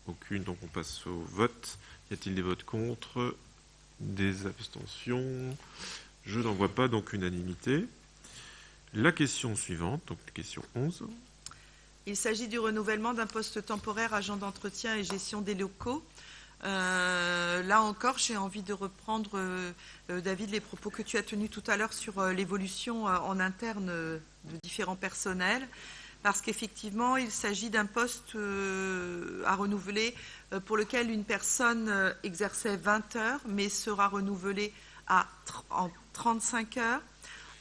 Aucune, donc on passe au vote. Y a-t-il des votes contre? Des abstentions? Je n'en vois pas, donc unanimité. La question suivante, donc la question 11. Il s'agit du renouvellement d'un poste temporaire agent d'entretien et gestion des locaux. Là encore, j'ai envie de reprendre, David, les propos que tu as tenus tout à l'heure sur l'évolution en interne de différents personnels, parce qu'effectivement, il s'agit d'un poste à renouveler pour lequel une personne exerçait 20 heures, mais sera renouvelée en 35 heures.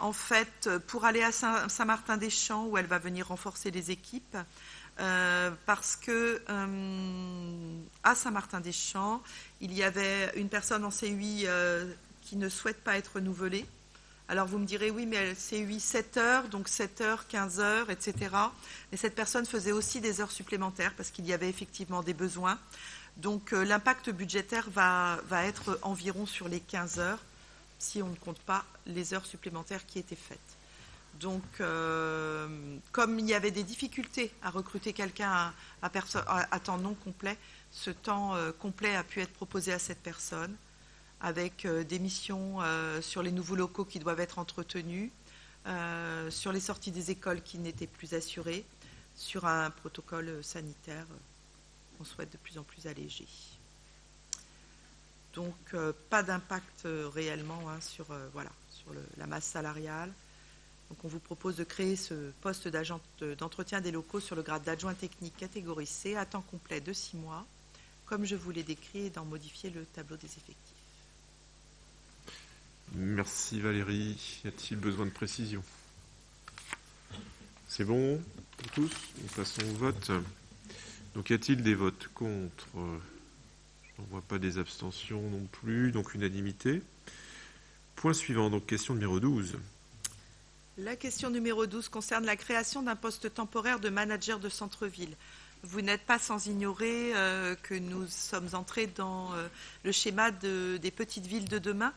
En fait, pour aller à Saint-Martin-des-Champs, où elle va venir renforcer les équipes, parce que à Saint-Martin-des-Champs, il y avait une personne en CUI qui ne souhaite pas être renouvelée. Alors vous me direz, oui, mais elle CUI 7 heures, donc 7 heures, 15 heures, etc. Mais cette personne faisait aussi des heures supplémentaires parce qu'il y avait effectivement des besoins. Donc l'impact budgétaire va être environ sur les 15 heures, si on ne compte pas les heures supplémentaires qui étaient faites. Donc, comme il y avait des difficultés à recruter quelqu'un à temps non complet, ce temps complet a pu être proposé à cette personne, avec des missions sur les nouveaux locaux qui doivent être entretenus, sur les sorties des écoles qui n'étaient plus assurées, sur un protocole sanitaire qu'on souhaite de plus en plus allégé. Donc, pas d'impact réellement sur la masse salariale. Donc, on vous propose de créer ce poste d'agent d'entretien des locaux sur le grade d'adjoint technique catégorie C à temps complet de 6 mois, comme je vous l'ai décrit, et d'en modifier le tableau des effectifs. Merci Valérie. Y a-t-il besoin de précision? C'est bon pour tous? Nous passons au vote. Donc, y a-t-il des votes contre? Je n'en vois pas, des abstentions non plus, donc unanimité. Point suivant, donc question numéro 12. La question numéro 12 concerne la création d'un poste temporaire de manager de centre-ville. Vous n'êtes pas sans ignorer que nous sommes entrés dans le schéma des petites villes de demain.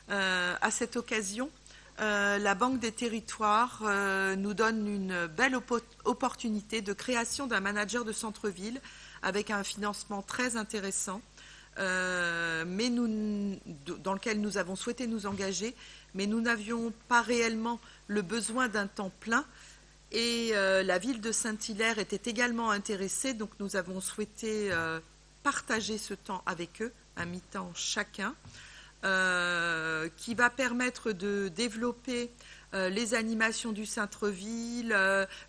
À cette occasion, la Banque des territoires nous donne une belle opportunité de création d'un manager de centre-ville avec un financement très intéressant, mais dans lequel nous avons souhaité nous engager, mais nous n'avions pas réellement le besoin d'un temps plein. Et la ville de Saint-Hilaire était également intéressée, donc nous avons souhaité partager ce temps avec eux, un mi-temps chacun, qui va permettre de développer les animations du centre-ville,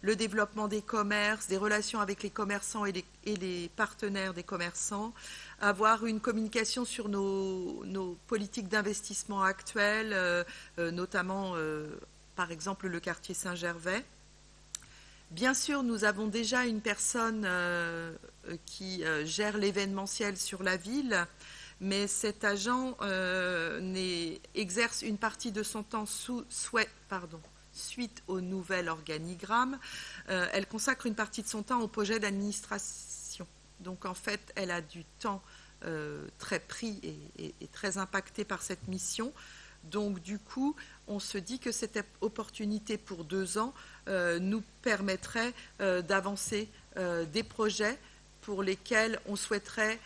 le développement des commerces, des relations avec les commerçants et les partenaires des commerçants, avoir une communication sur nos politiques d'investissement actuelles, notamment par exemple le quartier Saint-Gervais. Bien sûr, nous avons déjà une personne qui gère l'événementiel sur la ville, mais cet agent exerce une partie de son temps suite au nouvel organigramme. Elle consacre une partie de son temps au projet d'administration. Donc en fait, elle a du temps très pris et très impacté par cette mission. Donc du coup, on se dit que cette opportunité pour 2 ans nous permettrait d'avancer des projets pour lesquels on souhaiterait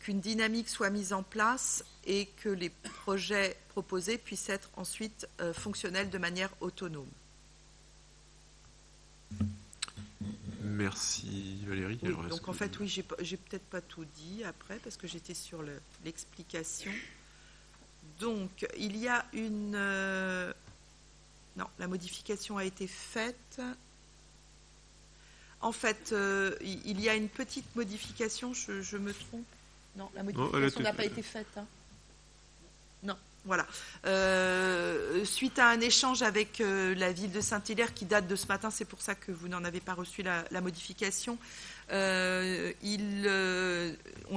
qu'une dynamique soit mise en place et que les projets proposés puissent être ensuite fonctionnels de manière autonome. Merci Valérie. Oui, donc en fait, oui, j'ai peut-être pas tout dit après parce que j'étais sur l'explication. Donc, il y a non, la modification a été faite. En fait, il y a une petite modification, je me trompe. Non, la modification n'a pas été faite. Hein. Non, voilà. Suite à un échange avec la ville de Saint-Hilaire qui date de ce matin, c'est pour ça que vous n'en avez pas reçu la modification. On ne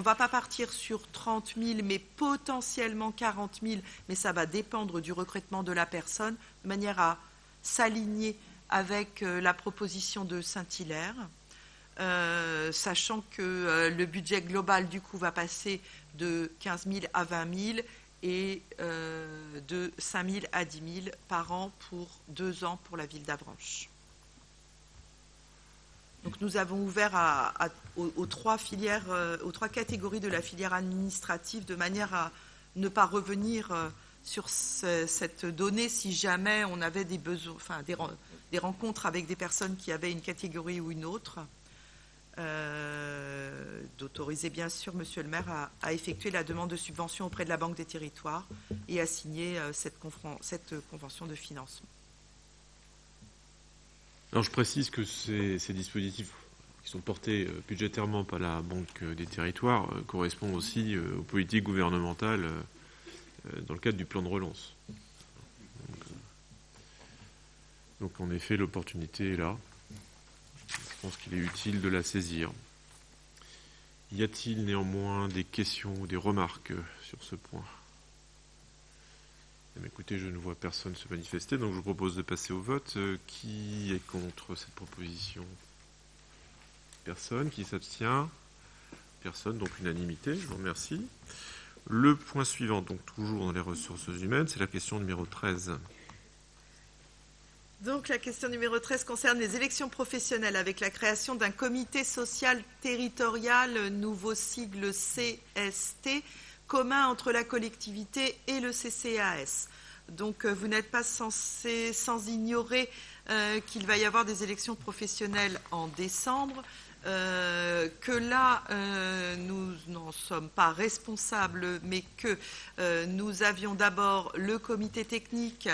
va pas partir sur 30 000, mais potentiellement 40 000, mais ça va dépendre du recrutement de la personne, de manière à s'aligner avec la proposition de Saint-Hilaire, sachant que le budget global du coup va passer de 15 000 à 20 000 et de 5 000 à 10 000 par an pour 2 ans pour la ville d'Avranches. Donc nous avons ouvert aux 3 filières, aux 3 catégories de la filière administrative, de manière à ne pas revenir sur cette donnée si jamais on avait des besoins, des rencontres avec des personnes qui avaient une catégorie ou une autre, d'autoriser bien sûr Monsieur le maire à effectuer la demande de subvention auprès de la Banque des Territoires et à signer cette convention de financement. Alors je précise que ces dispositifs qui sont portés budgétairement par la Banque des Territoires correspondent aussi aux politiques gouvernementales dans le cadre du plan de relance. Donc en effet, l'opportunité est là. Je pense qu'il est utile de la saisir. Y a-t-il néanmoins des questions ou des remarques sur ce point ? Écoutez, je ne vois personne se manifester, donc je vous propose de passer au vote. Qui est contre cette proposition ? Personne. Qui s'abstient ? Personne, donc unanimité, je vous remercie. Le point suivant, donc toujours dans les ressources humaines, c'est la question numéro 13. Donc la question numéro 13 concerne les élections professionnelles avec la création d'un comité social territorial, nouveau sigle CST, commun entre la collectivité et le CCAS. Donc vous n'êtes pas sans ignorer qu'il va y avoir des élections professionnelles en décembre, que là nous n'en sommes pas responsables, mais que nous avions d'abord le comité technique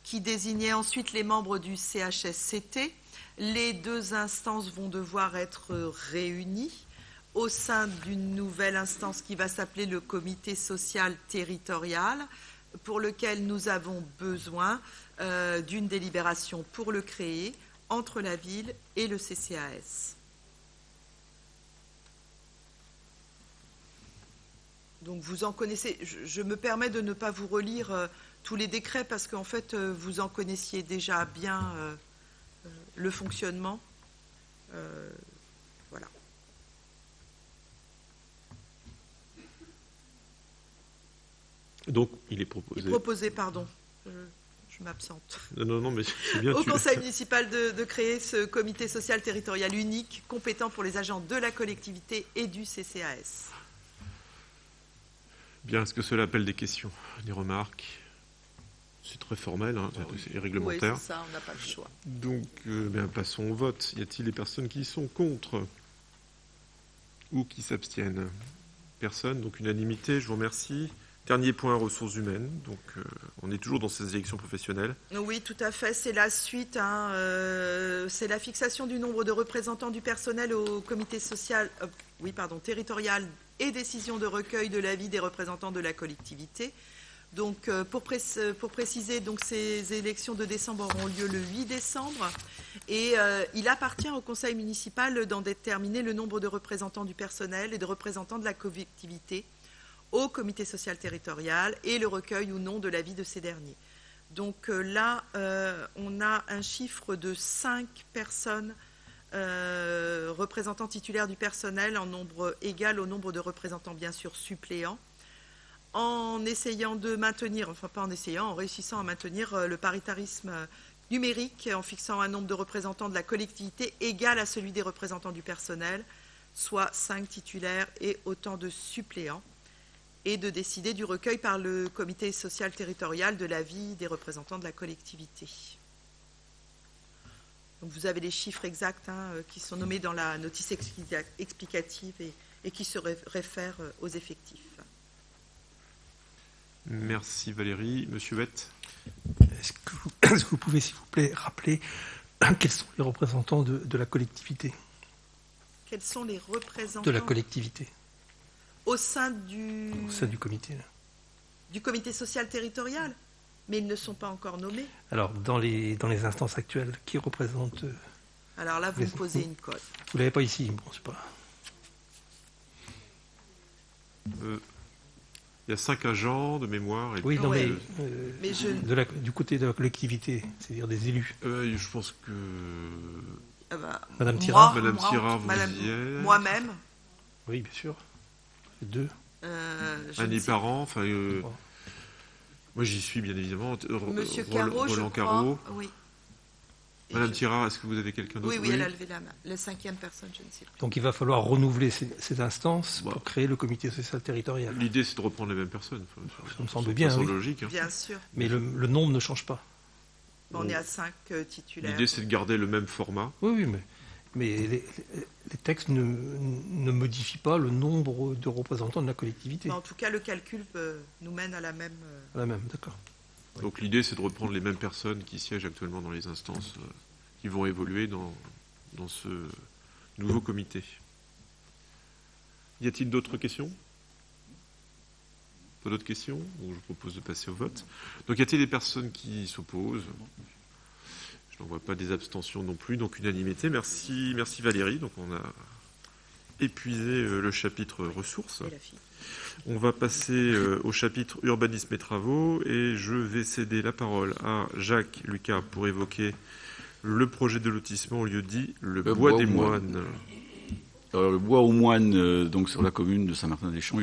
qui désignait ensuite les membres du CHSCT. Les deux instances vont devoir être réunies au sein d'une nouvelle instance qui va s'appeler le comité social territorial, pour lequel nous avons besoin d'une délibération pour le créer entre la ville et le CCAS. Donc vous en connaissez, je me permets de ne pas vous relire tous les décrets parce qu'en fait vous en connaissiez déjà bien le fonctionnement. Voilà. Donc il est proposé. Pardon, je m'absente. Non, mais c'est bien. Au conseil municipal de créer ce comité social territorial unique, compétent pour les agents de la collectivité et du CCAS. Bien, est-ce que cela appelle des questions, des remarques ? C'est très formel, hein, c'est réglementaire. Oui, c'est ça, on n'a pas le choix. Donc, passons au vote. Y a-t-il des personnes qui sont contre ou qui s'abstiennent ? Personne, donc unanimité, je vous remercie. Dernier point, ressources humaines. Donc, on est toujours dans ces élections professionnelles. Oui, tout à fait, c'est la suite. C'est la fixation du nombre de représentants du personnel au comité social, territorial et décision de recueil de l'avis des représentants de la collectivité. Donc, pour préciser, donc, ces élections de décembre auront lieu le 8 décembre et il appartient au conseil municipal d'en déterminer le nombre de représentants du personnel et de représentants de la collectivité au comité social territorial et le recueil ou non de l'avis de ces derniers. Donc là, on a un chiffre de 5 personnes représentants titulaires du personnel en nombre égal au nombre de représentants bien sûr suppléants, en essayant de maintenir, en réussissant à maintenir le paritarisme numérique, en fixant un nombre de représentants de la collectivité égal à celui des représentants du personnel, soit 5 titulaires et autant de suppléants, et de décider du recueil par le comité social territorial de l'avis des représentants de la collectivité. Donc vous avez les chiffres exacts qui sont nommés dans la notice explicative et qui se réfèrent aux effectifs. Merci Valérie. Monsieur Vette. Est-ce que vous pouvez, s'il vous plaît, rappeler quels sont les représentants de la collectivité ? Quels sont les représentants de la collectivité au sein du comité. Du comité social territorial ? Mais ils ne sont pas encore nommés. Alors, dans les instances actuelles, qui représente Alors là, vous me posez une colle. Vous ne l'avez pas ici, bon, c'est pas... Il y a 5 agents de mémoire. Et oui, non, ouais. Mais du côté de la collectivité, c'est-à-dire des élus. Je pense que... Madame Tirard. Madame Tirard, vous y êtes. Moi-même. Oui, bien sûr. 2. Annie Parent, moi j'y suis bien évidemment. Monsieur Carreau, Roland Carreau. Oui. Madame Tirard, est-ce que vous avez quelqu'un d'autre ? Oui, elle a levé la main. La 5e personne, je ne sais plus. Donc il va falloir renouveler ces instances pour créer le comité social territorial. L'idée c'est de reprendre les mêmes personnes. Ça me semble bien, oui. Logique. Bien sûr. Mais le nombre ne change pas. On est à 5 titulaires. L'idée, c'est de garder le même format. Oui, mais les textes ne modifient pas le nombre de représentants de la collectivité. En tout cas, le calcul nous mène à la même... À la même, d'accord. Donc l'idée, c'est de reprendre les mêmes personnes qui siègent actuellement dans les instances qui vont évoluer dans ce nouveau comité. Y a-t-il d'autres questions ? Pas d'autres questions ? Donc je vous propose de passer au vote. Donc y a-t-il des personnes qui s'opposent ? Je n'en vois pas, des abstentions non plus, donc unanimité. Merci Valérie. Donc on a épuisé le chapitre ressources. On va passer au chapitre urbanisme et travaux et je vais céder la parole à Jacques Lucas pour évoquer le projet de lotissement au lieu dit le bois des moines. Alors le bois aux moines, donc sur la commune de Saint-Martin-des-Champs,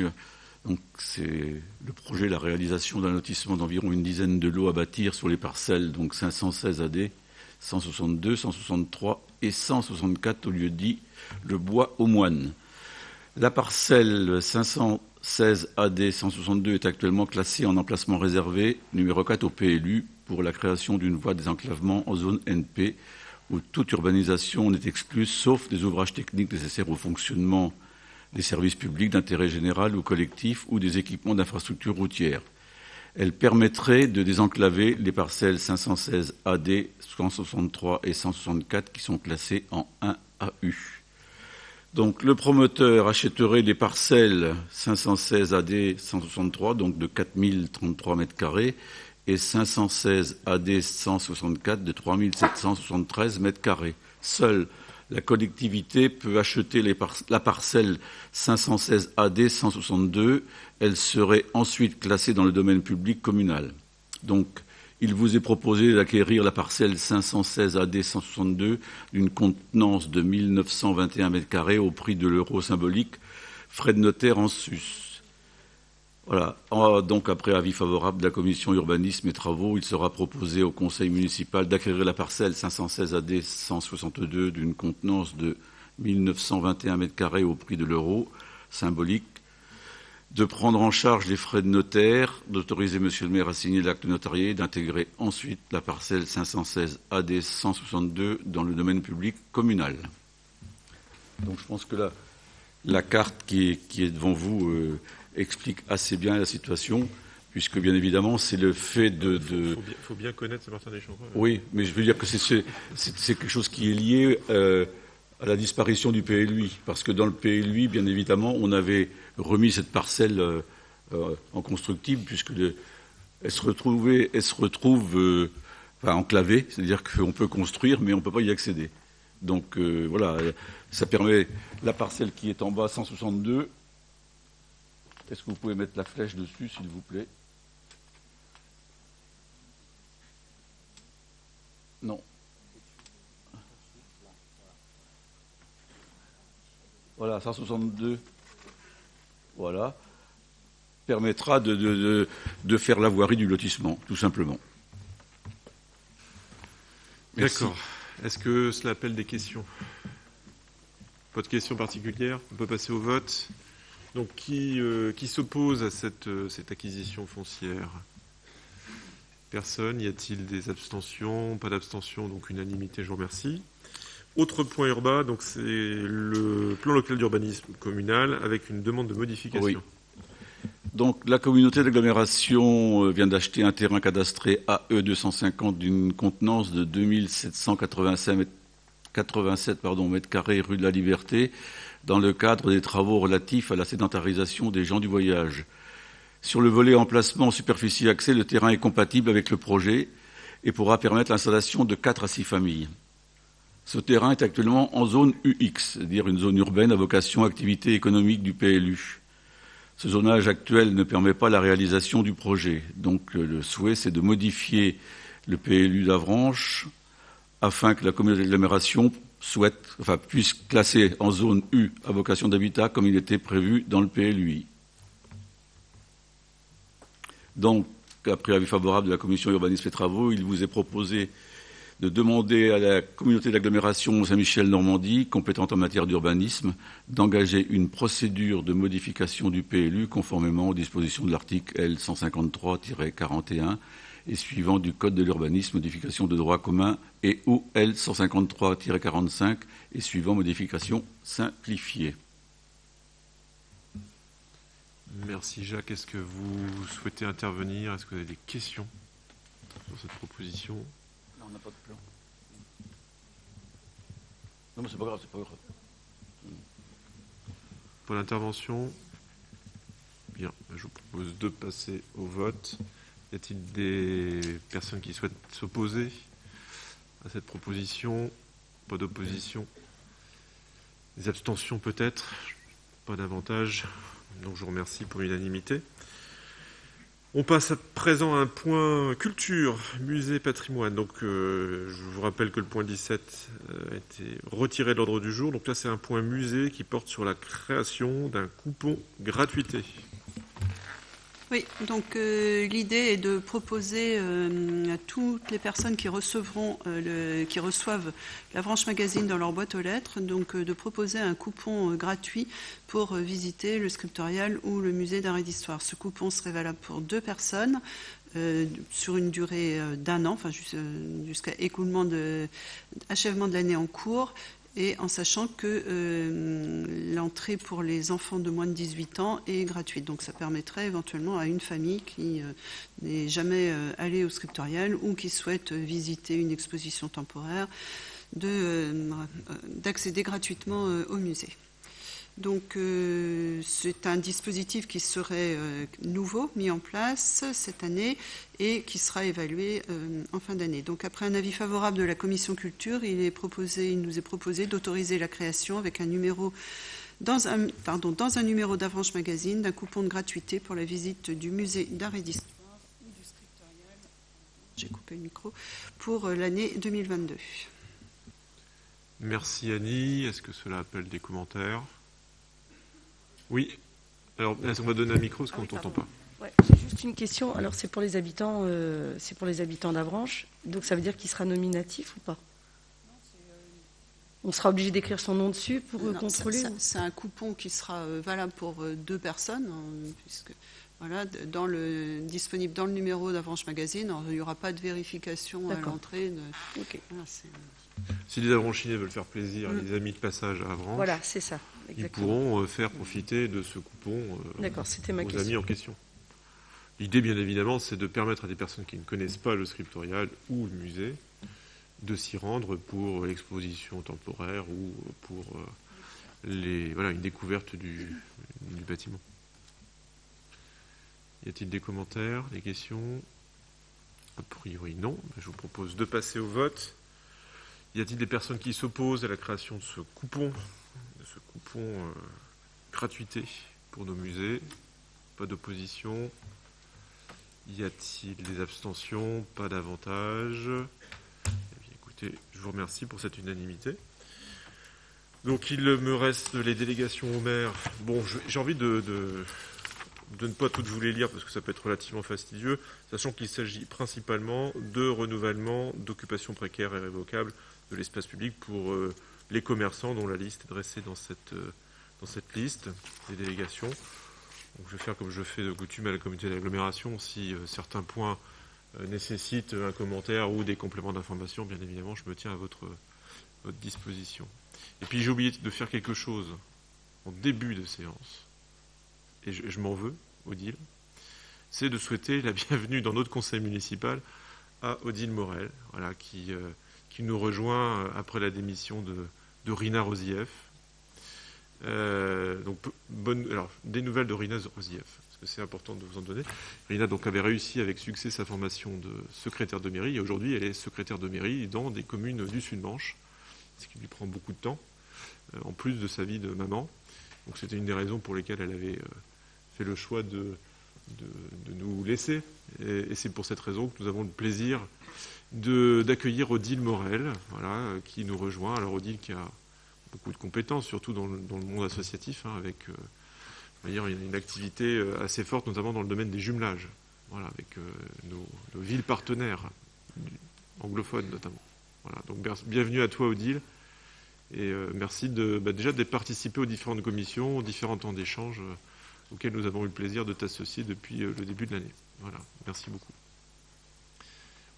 donc c'est le projet, la réalisation d'un lotissement d'environ une dizaine de lots à bâtir sur les parcelles, donc 516 AD, 162, 163 et 164 au lieu dit le bois aux moines. La parcelle 516 AD 162 est actuellement classée en emplacement réservé numéro 4 au PLU pour la création d'une voie de désenclavement en zone NP où toute urbanisation n'est exclue sauf des ouvrages techniques nécessaires au fonctionnement des services publics d'intérêt général ou collectif ou des équipements d'infrastructures routières. Elle permettrait de désenclaver les parcelles 516 AD, 163 et 164 qui sont classées en 1 AU. Donc le promoteur achèterait les parcelles 516 AD 163, donc de 4033 m², et 516 AD 164 de 3773 m². Seule la collectivité peut acheter la parcelle 516 AD 162. Elle serait ensuite classée dans le domaine public communal. Donc, il vous est proposé d'acquérir la parcelle 516 AD 162 d'une contenance de 1921 m² au prix de l'euro symbolique, frais de notaire en sus. Voilà. Donc, après avis favorable de la commission urbanisme et travaux, il sera proposé au conseil municipal d'acquérir la parcelle 516 AD 162 d'une contenance de 1921 m² au prix de l'euro symbolique, de prendre en charge les frais de notaire, d'autoriser monsieur le maire à signer l'acte notarié et d'intégrer ensuite la parcelle 516 AD 162 dans le domaine public communal. Donc je pense que la carte qui est devant vous explique assez bien la situation, puisque bien évidemment c'est le fait de... Faut bien connaître Saint-Martin-des-Champs. Oui, mais je veux dire que c'est quelque chose qui est lié à la disparition du PLUI, parce que dans le PLUI, bien évidemment, on avait remis cette parcelle en constructible, puisque elle se retrouve enclavée, c'est-à-dire qu'on peut construire, mais on ne peut pas y accéder. Donc voilà, ça permet la parcelle qui est en bas, 162. Est-ce que vous pouvez mettre la flèche dessus, s'il vous plaît? Non. Voilà, 162. Voilà. Permettra de faire la voirie du lotissement, tout simplement. Merci. D'accord. Est-ce que cela appelle des questions? Pas de questions particulières? On peut passer au vote. Donc, qui s'oppose à cette acquisition foncière? Personne. Y a-t-il des abstentions? Pas d'abstention, donc unanimité, je vous remercie. Autre point urbain, donc c'est le plan local d'urbanisme communal avec une demande de modification. Oui. Donc la communauté d'agglomération vient d'acheter un terrain cadastré AE 250 d'une contenance de 2787 m² rue de la Liberté dans le cadre des travaux relatifs à la sédentarisation des gens du voyage. Sur le volet emplacement, superficie accès, le terrain est compatible avec le projet et pourra permettre l'installation de 4 à 6 familles. Ce terrain est actuellement en zone UX, c'est-à-dire une zone urbaine à vocation activité économique du PLU. Ce zonage actuel ne permet pas la réalisation du projet. Donc le souhait, c'est de modifier le PLU d'Avranches afin que la communauté d'agglomération puisse classer en zone U à vocation d'habitat comme il était prévu dans le PLUI. Donc, après avis favorable de la commission urbanisme et travaux, il vous est proposé de demander à la communauté d'agglomération Saint-Michel-Normandie, compétente en matière d'urbanisme, d'engager une procédure de modification du PLU conformément aux dispositions de l'article L 153-41 et suivants du Code de l'urbanisme, modification de droit commun, et ou L 153-45 et suivant, modification simplifiée. Merci Jacques. Est-ce que vous souhaitez intervenir? Est-ce que vous avez des questions sur cette proposition? Non, on n'a pas de plan. Non, mais c'est pas grave, c'est pas grave. Pour l'intervention? Bien, je vous propose de passer au vote. Y a-t-il des personnes qui souhaitent s'opposer à cette proposition? Pas d'opposition. Des abstentions peut-être? Pas davantage. Donc je vous remercie pour l'unanimité. On passe à présent à un point culture, musée, patrimoine. Donc je vous rappelle que le point 17 a été retiré de l'ordre du jour. Donc là c'est un point musée qui porte sur la création d'un coupon gratuité. Oui, donc l'idée est de proposer à toutes les personnes qui reçoivent l'Avranches Magazine dans leur boîte aux lettres, donc de proposer un coupon gratuit pour visiter le scriptorial ou le musée d'art et d'histoire. Ce coupon serait valable pour 2 personnes sur une durée d'1 an, enfin jusqu'à achèvement de l'année en cours. Et en sachant que l'entrée pour les enfants de moins de 18 ans est gratuite. Donc ça permettrait éventuellement à une famille qui n'est jamais allée au scriptorial ou qui souhaite visiter une exposition temporaire d'accéder gratuitement au musée. Donc c'est un dispositif qui serait nouveau, mis en place cette année et qui sera évalué en fin d'année. Donc après un avis favorable de la Commission Culture, il nous est proposé d'autoriser la création avec un numéro dans un numéro d'Avranches Magazine d'un coupon de gratuité pour la visite du musée d'art et d'histoire ou du scriptorial, j'ai coupé le micro, pour l'année 2022. Merci Annie. Est-ce que cela appelle des commentaires? Oui. Alors, on va donner un micro parce qu'on ne t'entend pas. Ouais, j'ai juste une question. Alors, c'est pour les habitants d'Avranches. Donc, ça veut dire qu'il sera nominatif ou pas? On sera obligé d'écrire son nom dessus pour contrôler? C'est un coupon qui sera valable pour 2 personnes, puisque voilà, disponible dans le numéro d'Avranches Magazine. Alors, il n'y aura pas de vérification à l'entrée. Okay. Voilà, si les Avranchinais veulent faire plaisir à les amis de passage à Avranches, voilà, c'est ça. Exactement. Ils pourront faire profiter de ce coupon aux amis en question. L'idée, bien évidemment, c'est de permettre à des personnes qui ne connaissent pas le scriptorial ou le musée de s'y rendre pour l'exposition temporaire ou pour une découverte du bâtiment. Y a-t-il des commentaires, des questions? A priori, non. Je vous propose de passer au vote. Y a-t-il des personnes qui s'opposent à la création de ce coupon gratuité pour nos musées? Pas d'opposition. Y a-t-il des abstentions? Pas davantage. Eh bien, écoutez, je vous remercie pour cette unanimité. Donc il me reste les délégations au maire. Bon, j'ai envie de ne pas toutes vous les lire parce que ça peut être relativement fastidieux, sachant qu'il s'agit principalement de renouvellement d'occupation précaire et révocable de l'espace public pour les commerçants dont la liste est dressée dans cette liste des délégations. Donc, je vais faire comme je fais de coutume à la communauté d'agglomération. Si certains points nécessitent un commentaire ou des compléments d'information, bien évidemment, je me tiens à votre disposition. Et puis j'ai oublié de faire quelque chose en début de séance, et je m'en veux, Odile, c'est de souhaiter la bienvenue dans notre conseil municipal à Odile Morel, voilà, qui nous rejoint après la démission de Rina Rosieff. Donc, des nouvelles de Rina Rosieff, parce que c'est important de vous en donner. Rina donc avait réussi avec succès sa formation de secrétaire de mairie, et aujourd'hui elle est secrétaire de mairie dans des communes du Sud-Manche, ce qui lui prend beaucoup de temps, en plus de sa vie de maman. Donc c'était une des raisons pour lesquelles elle avait fait le choix de nous laisser. Et c'est pour cette raison que nous avons le plaisir d'accueillir Odile Morel, voilà, qui nous rejoint. Alors Odile qui a beaucoup de compétences, surtout dans le monde associatif, avec une activité assez forte, notamment dans le domaine des jumelages, voilà, avec nos villes partenaires, anglophones notamment. Voilà, donc bienvenue à toi Odile, et merci déjà de participer aux différentes commissions, aux différents temps d'échange auxquels nous avons eu le plaisir de t'associer depuis le début de l'année. Voilà, merci beaucoup.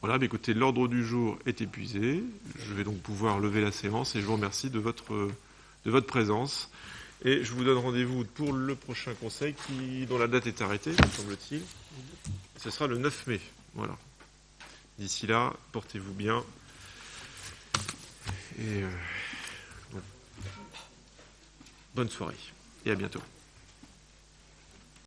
Voilà, mais écoutez, l'ordre du jour est épuisé. Je vais donc pouvoir lever la séance et je vous remercie de votre présence. Et je vous donne rendez-vous pour le prochain conseil dont la date est arrêtée, me semble-t-il. Ce sera le 9 mai. Voilà. D'ici là, portez-vous bien. Et bonne soirée et à bientôt.